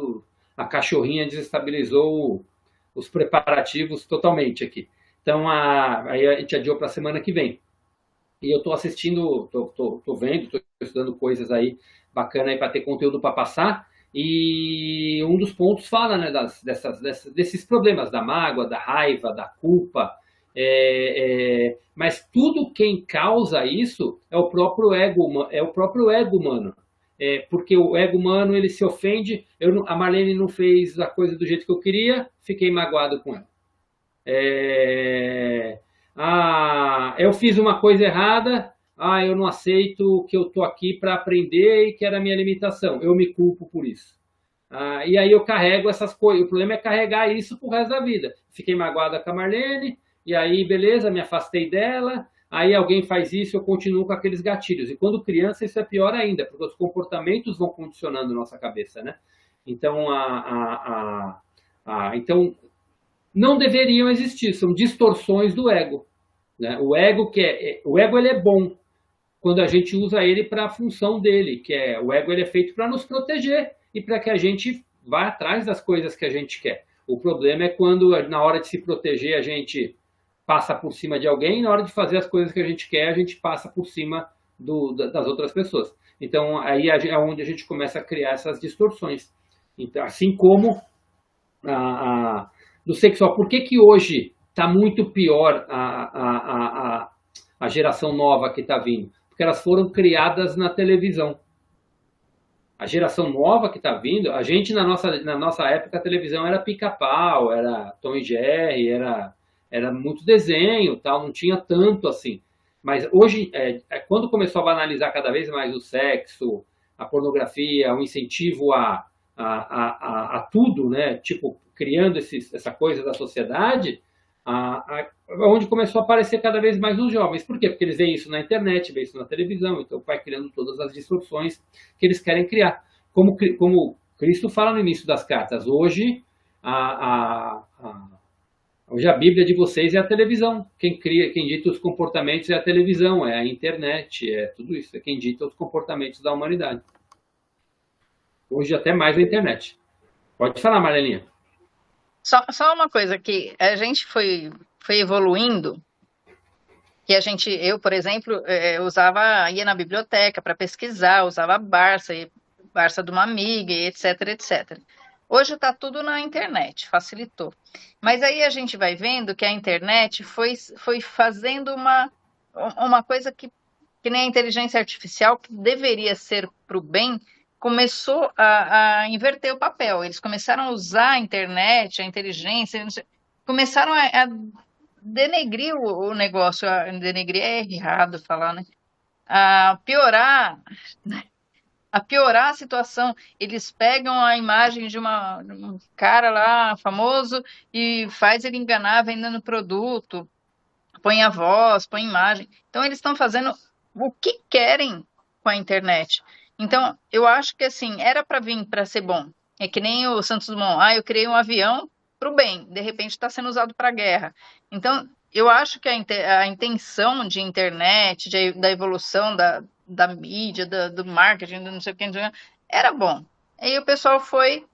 a cachorrinha desestabilizou os preparativos totalmente aqui. Então, aí a gente adiou para a semana que vem. E eu estou assistindo, estou vendo, estou estudando coisas aí bacana aí para ter conteúdo para passar. E um dos pontos fala, né, desses problemas da mágoa, da raiva, da culpa. Mas tudo quem causa isso é o próprio ego humano. Porque o ego humano ele se ofende. A Marlene não fez a coisa do jeito que eu queria, fiquei magoado com ela. Eu fiz uma coisa errada, eu não aceito que eu estou aqui para aprender e que era a minha limitação, eu me culpo por isso. E aí eu carrego essas coisas, o problema é carregar isso pro resto da vida. Fiquei magoada com a Marlene, e aí beleza, me afastei dela, aí alguém faz isso, eu continuo com aqueles gatilhos. E quando criança isso é pior ainda, porque os comportamentos vão condicionando nossa cabeça, né? Então, então não deveriam existir, são distorções do ego. Né? O ego ele é bom quando a gente usa ele para a função dele, o ego ele é feito para nos proteger e para que a gente vá atrás das coisas que a gente quer. O problema é quando na hora de se proteger a gente passa por cima de alguém e na hora de fazer as coisas que a gente quer a gente passa por cima das outras pessoas. Então aí é onde a gente começa a criar essas distorções. Então, assim como do sexual. Por que hoje está muito pior a geração nova que está vindo? Porque elas foram criadas na televisão. A geração nova que está vindo, a gente na nossa época a televisão era Pica-Pau, era Tom e Jerry, era muito desenho, tal, não tinha tanto assim. Mas hoje, quando começou a banalizar cada vez mais o sexo, a pornografia, o incentivo a tudo, né? Tipo, criando essa coisa da sociedade, onde começou a aparecer cada vez mais os jovens. Por quê? Porque eles veem isso na internet, veem isso na televisão, então vai criando todas as distorções que eles querem criar. Como Cristo fala no início das cartas, hoje hoje a Bíblia de vocês é a televisão. Quem dita os comportamentos é a televisão, é a internet, é tudo isso. É quem dita os comportamentos da humanidade. Hoje até mais a internet. Pode falar, Marleninha. Só uma coisa, que a gente foi evoluindo, que eu, por exemplo, ia na biblioteca para pesquisar, usava Barça de uma amiga, etc, etc. Hoje está tudo na internet, facilitou. Mas aí a gente vai vendo que a internet foi fazendo uma coisa que nem a inteligência artificial, que deveria ser para o bem, começou a inverter o papel. Eles começaram a usar a internet, a inteligência, começaram a denegrir o negócio. Denegrir é errado falar, né? A piorar a situação. Eles pegam a imagem de um cara lá famoso e faz ele enganar vendendo produto, põe a voz, põe imagem. Então eles estão fazendo o que querem com a internet. Então, eu acho que assim, era para vir para ser bom. É que nem o Santos Dumont, eu criei um avião para o bem, de repente está sendo usado para a guerra. Então, eu acho que a intenção de internet, da evolução da mídia, do marketing, do não sei o que, era bom. Aí o pessoal foi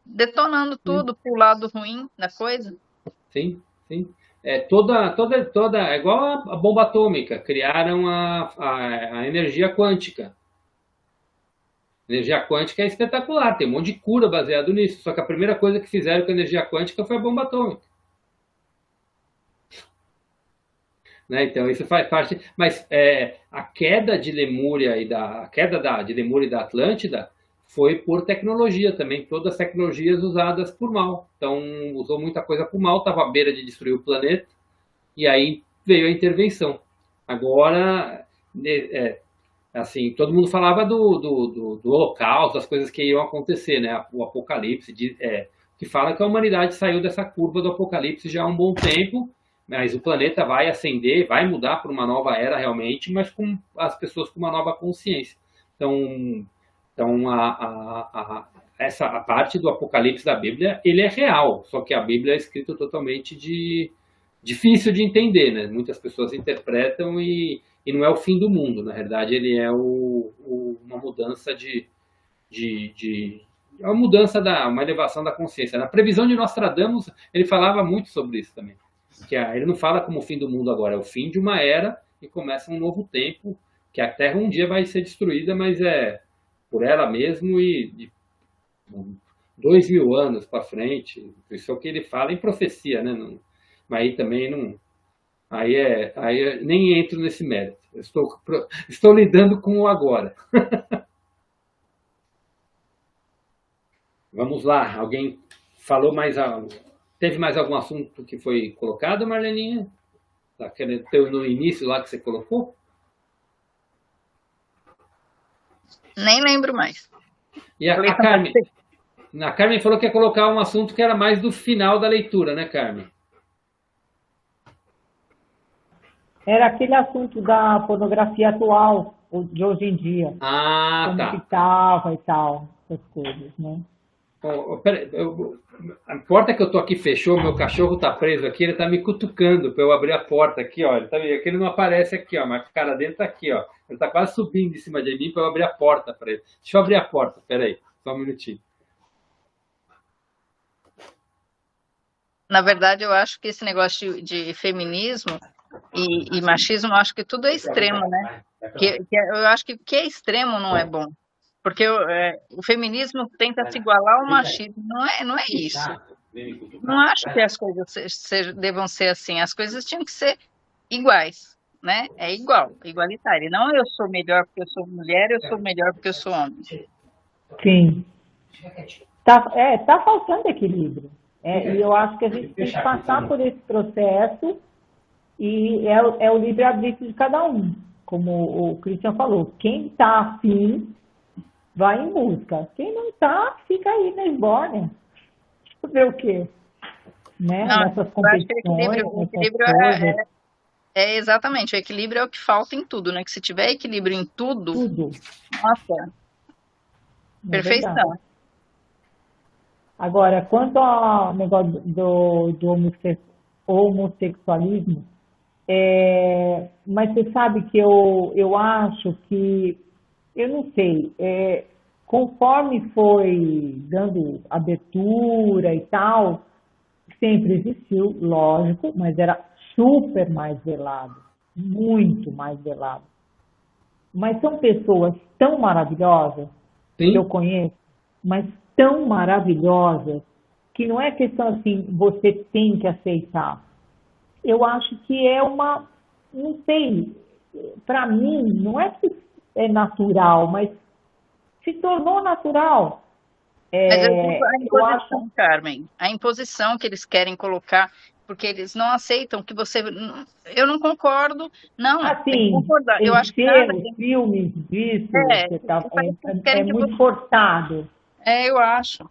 detonando tudo pro lado ruim da coisa. Sim, sim. É igual a bomba atômica, criaram a energia quântica. A energia quântica é espetacular, tem um monte de cura baseado nisso, só que a primeira coisa que fizeram com a energia quântica foi a bomba atômica. Né? Então isso faz parte, mas a queda de Lemúria de Lemúria e da Atlântida foi por tecnologia também, todas as tecnologias usadas por mal. Então usou muita coisa por mal, estava à beira de destruir o planeta, e aí veio a intervenção. Agora, assim, todo mundo falava do holocausto, das coisas que iam acontecer, né? O apocalipse, que fala que a humanidade saiu dessa curva do apocalipse já há um bom tempo, mas o planeta vai ascender, vai mudar para uma nova era realmente, mas com as pessoas com uma nova consciência. Então essa parte do apocalipse da Bíblia, ele é real, só que a Bíblia é escrita totalmente difícil de entender, né? Muitas pessoas interpretam e não é o fim do mundo, na verdade ele é uma mudança de é uma mudança, uma elevação da consciência. Na previsão de Nostradamus, ele falava muito sobre isso também. Que ele não fala como o fim do mundo agora, é o fim de uma era e começa um novo tempo, que a Terra um dia vai ser destruída, mas é por ela mesmo e 2000 anos para frente. Isso é o que ele fala em profecia, né? Não, mas aí também não. Aí nem entro nesse mérito. Eu estou lidando com o agora. Vamos lá. Alguém falou mais algo? Teve mais algum assunto que foi colocado, Marleninha? No início lá que você colocou? Nem lembro mais. E a Carmen? A Carmen falou que ia colocar um assunto que era mais do final da leitura, né, Carmen? Era aquele assunto da pornografia atual, de hoje em dia. Ah, como que estava e tal, essas coisas, né? A porta que eu tô aqui fechou, meu cachorro tá preso aqui, ele tá me cutucando para eu abrir a porta aqui, ó. Ele não aparece aqui, ó, mas o cara dentro tá aqui, ó. Ele tá quase subindo em cima de mim para eu abrir a porta para ele. Deixa eu abrir a porta, peraí, só um minutinho. Na verdade, eu acho que esse negócio de feminismo e machismo, eu acho que tudo é extremo, né? Eu acho que o que é extremo não é bom. Porque o feminismo tenta se igualar ao machismo, não é isso. Não acho que as coisas devam ser assim. As coisas tinham que ser iguais, né? É igual, igualitário. Não eu sou melhor porque eu sou mulher, eu sou melhor porque eu sou homem. Sim. Tá faltando equilíbrio. E eu acho que a gente tem que passar por esse processo e é o livre-arbítrio de cada um. Como o Christian falou, quem está afim vai em busca. Quem não está, fica aí na esbórnia. Ver o quê? Né? Não, nessas competições. O equilíbrio é exatamente, o equilíbrio é o que falta em tudo, né? Que se tiver equilíbrio em tudo. Nossa, perfeição. Verdade. Agora, quanto ao negócio do homossexualismo, mas você sabe que eu acho que, eu não sei, conforme foi dando abertura e tal, sempre existiu, lógico, mas era super mais velado, muito mais velado. Mas são pessoas tão maravilhosas, Sim. que eu conheço, mas tão maravilhosas, que não é questão assim, você tem que aceitar. Eu acho que é não sei, para mim, não é que é natural, mas se tornou natural. Mas eu digo a imposição, Carmen, a imposição que eles querem colocar, porque eles não aceitam que você... Eu não concordo, não, assim, tem que concordar. Eu acho que filmes disso, é muito forçado. Eu acho.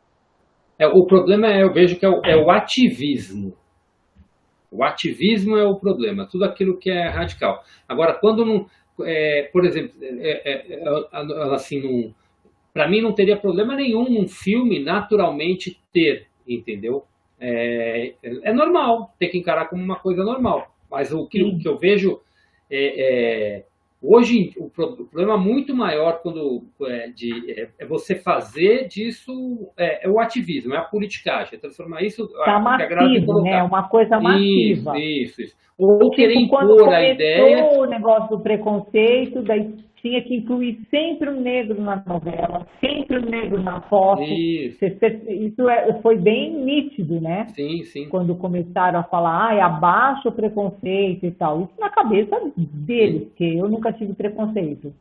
O problema eu vejo que é o ativismo. O ativismo é o problema, tudo aquilo que é radical. Agora, quando não... por exemplo, assim, para mim não teria problema nenhum um filme naturalmente ter, entendeu? É normal, tem que encarar como uma coisa normal. Mas o que eu vejo hoje, o problema muito maior é você fazer disso, o ativismo, é a politicagem, é transformar isso... Tá massivo, né? Uma coisa massiva. Isso. Ou querer impor a ideia... o negócio do preconceito, daí tinha que incluir sempre um negro na novela, sempre um negro na foto. Isso foi bem nítido, né? Sim. Quando começaram a falar, abaixa o preconceito e tal. Isso na cabeça deles, porque eu nunca tive preconceito.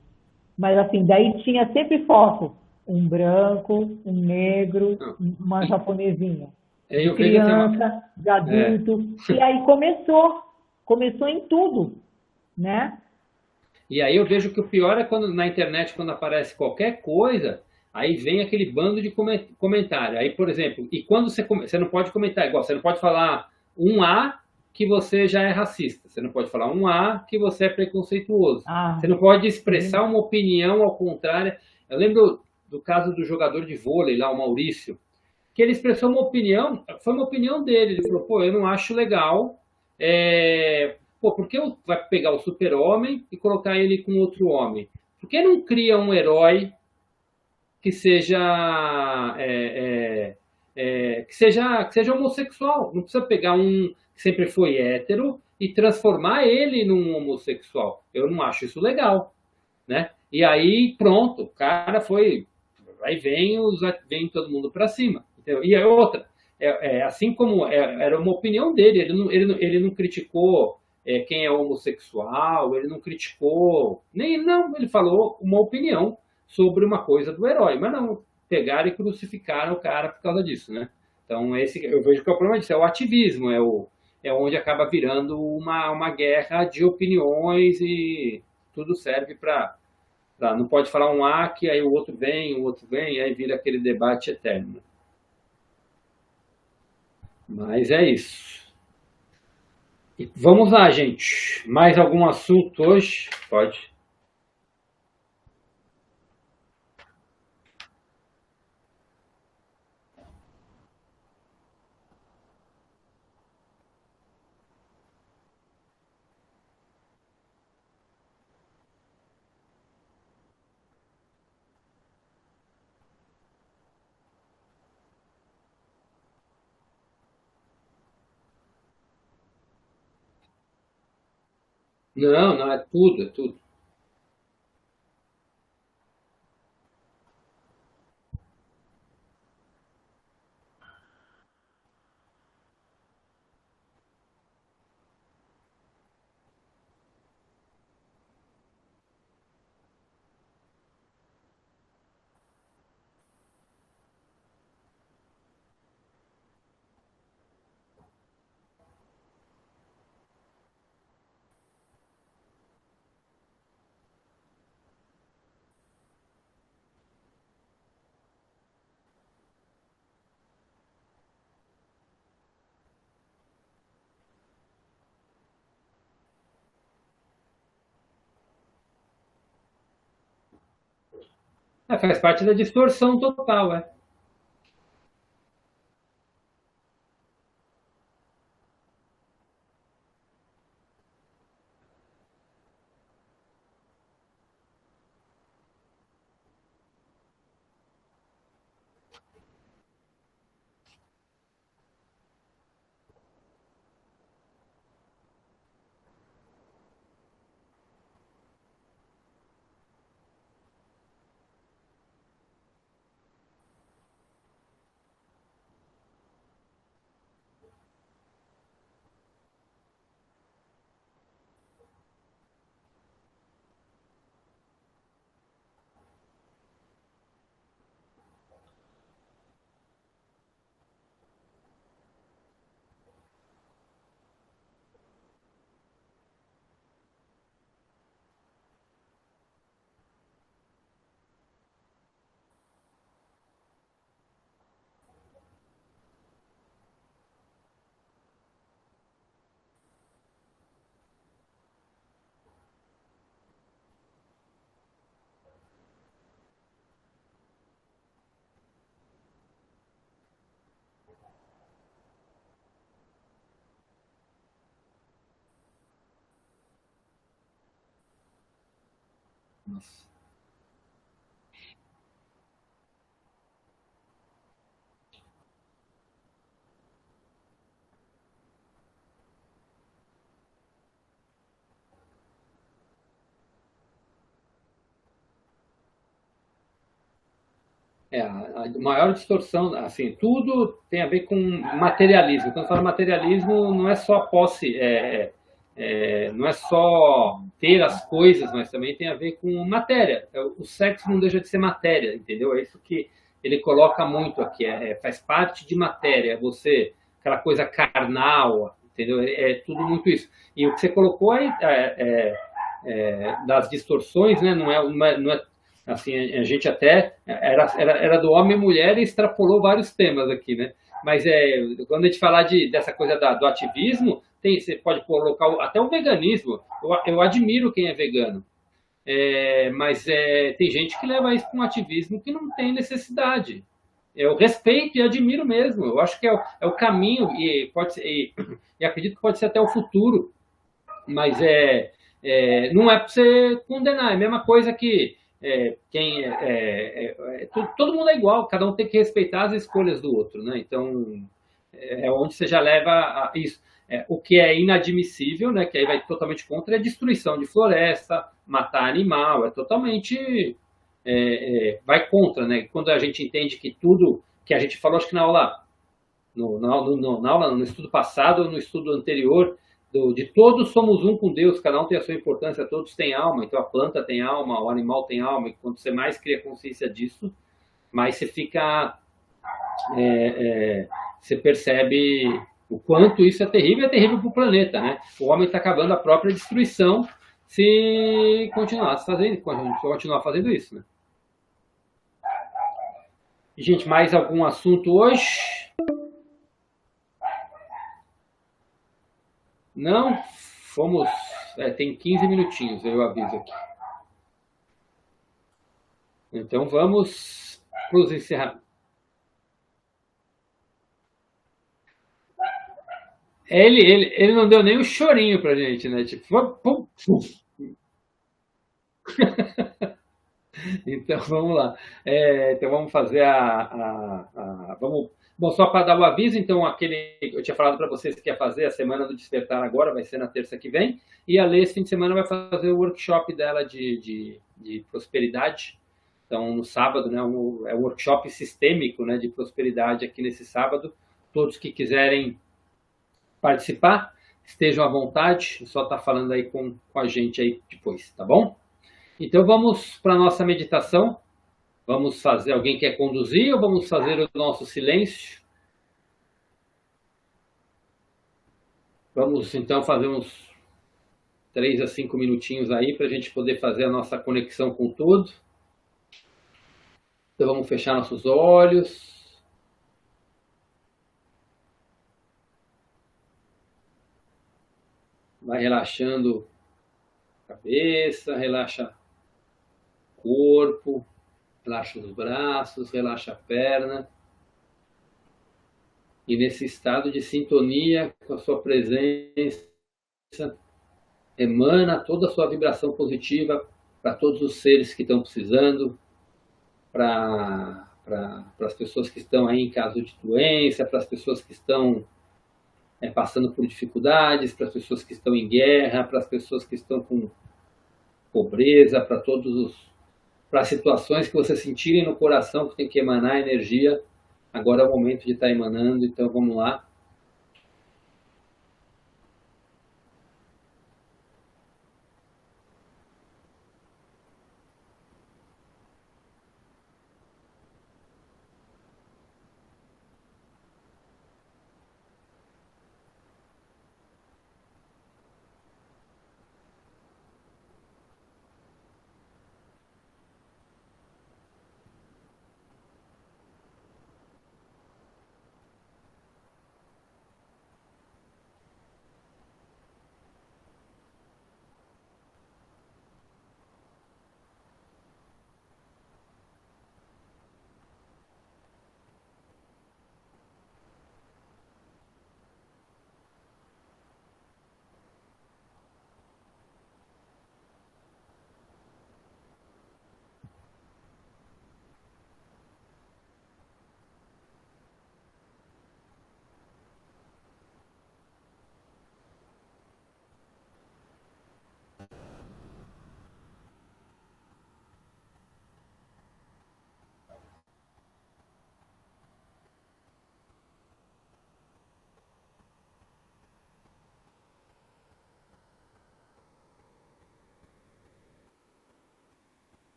Mas assim, daí tinha sempre foto. Um branco, um negro, uma japonesinha. De criança, de adulto. E aí começou em tudo, né? E aí eu vejo que o pior é quando na internet, quando aparece qualquer coisa, aí vem aquele bando de comentário. Aí, por exemplo, e quando você não pode comentar igual, você não pode falar um A que você já é racista, você não pode falar um A que você é preconceituoso. Você não pode expressar uma opinião ao contrário. Eu lembro do caso do jogador de vôlei lá, o Maurício, que ele expressou uma opinião, foi uma opinião dele, ele falou, eu não acho legal... por que vai pegar o super-homem e colocar ele com outro homem? Por que não cria um herói que seja, que seja homossexual. Não precisa pegar um que sempre foi hétero e transformar ele num homossexual. Eu não acho isso legal, né? E aí, pronto, o cara foi, aí vem todo mundo para cima. Entendeu? E a outra, assim como era uma opinião dele, ele não criticou quem é homossexual, ele não criticou, nem não, ele falou uma opinião sobre uma coisa do herói, mas não pegaram e crucificaram o cara por causa disso, né? Então esse eu vejo que é o problema disso, é o ativismo, é onde acaba virando uma guerra de opiniões e tudo serve para não pode falar um A que aí o outro vem, e aí vira aquele debate eterno. Mas é isso. E vamos lá, gente. Mais algum assunto hoje? Pode. Não, não, é tudo, é tudo. Faz parte da distorção total, é. Nossa. A maior distorção, assim, tudo tem a ver com materialismo. Quando fala materialismo, não é só posse, não é só ter as coisas, mas também tem a ver com matéria. O sexo não deixa de ser matéria, entendeu? É isso que ele coloca muito aqui, faz parte de matéria, você, aquela coisa carnal, entendeu? É tudo muito isso. E o que você colocou aí das distorções, né? Não é assim, a gente até era do homem e mulher e extrapolou vários temas aqui, né? Mas quando a gente falar dessa coisa do ativismo, você pode colocar até o veganismo. Eu admiro quem é vegano, mas tem gente que leva isso para um ativismo que não tem necessidade. Eu respeito e admiro mesmo. Eu acho que é o caminho e pode ser, e acredito que pode ser até o futuro, mas não é para você condenar. É a mesma coisa que todo mundo é igual, cada um tem que respeitar as escolhas do outro, né? Então, é onde você já leva a isso. O que é inadmissível, né, que aí vai totalmente contra, é destruição de floresta, matar animal, é totalmente vai contra, né? Quando a gente entende que tudo que a gente falou, acho que na aula, no estudo passado, no estudo anterior, de todos somos um com Deus, cada um tem a sua importância, todos têm alma, então a planta tem alma, o animal tem alma, e quando você mais cria consciência disso, mais você fica, você percebe o quanto isso é terrível para o planeta, né? O homem está acabando a própria destruição se continuar fazendo isso, né? Gente, mais algum assunto hoje? Não? Fomos. Tem 15 minutinhos, eu aviso aqui. Então vamos para os encerramentos. Ele não deu nem um chorinho pra gente, né? Tipo, pum, pum. Então vamos lá. Então vamos fazer bom, só para dar o aviso, então eu tinha falado para vocês que ia fazer a semana do despertar agora, vai ser na terça que vem, e a Lê esse fim de semana vai fazer o workshop dela de prosperidade. Então no sábado, né, é um workshop sistêmico, né, de prosperidade aqui nesse sábado. Todos que quiserem participar, estejam à vontade, só tá falando aí com a gente aí depois, tá bom? Então vamos para a nossa meditação. Vamos fazer, alguém quer conduzir ou vamos fazer o nosso silêncio? Vamos então fazer uns 3 a 5 minutinhos aí para a gente poder fazer a nossa conexão com tudo. Então vamos fechar nossos olhos. Vai relaxando a cabeça, relaxa o corpo, relaxa os braços, relaxa a perna. E nesse estado de sintonia com a sua presença, emana toda a sua vibração positiva para todos os seres que estão precisando, para as pessoas que estão aí em caso de doença, para as pessoas que estão passando por dificuldades, para as pessoas que estão em guerra, para as pessoas que estão com pobreza, para as situações que você sentirem no coração que tem que emanar energia. Agora é o momento de estar emanando, então vamos lá.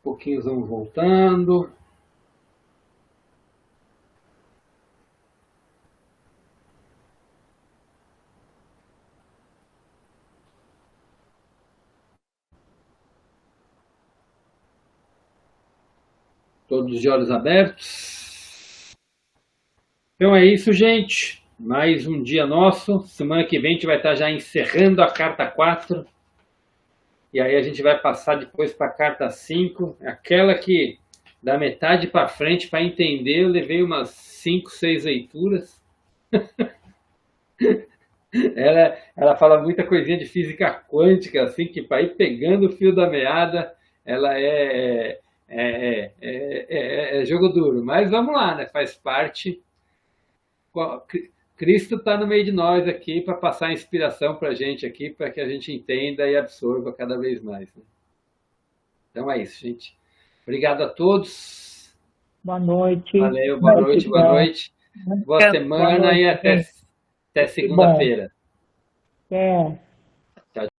pouquinho vamos voltando. Todos de olhos abertos. Então é isso, gente. Mais um dia nosso. Semana que vem a gente vai estar já encerrando a carta 4. E aí a gente vai passar depois para a carta 5. Aquela que da metade para frente, para entender, eu levei umas 5, 6 leituras. Ela fala muita coisinha de física quântica, assim, que para ir pegando o fio da meada, ela é jogo duro. Mas vamos lá, né? Faz parte. Cristo está no meio de nós aqui para passar inspiração para a gente aqui, para que a gente entenda e absorva cada vez mais. Né? Então é isso, gente. Obrigado a todos. Boa noite. Valeu, boa noite, boa noite. Boa semana e até segunda-feira. Até.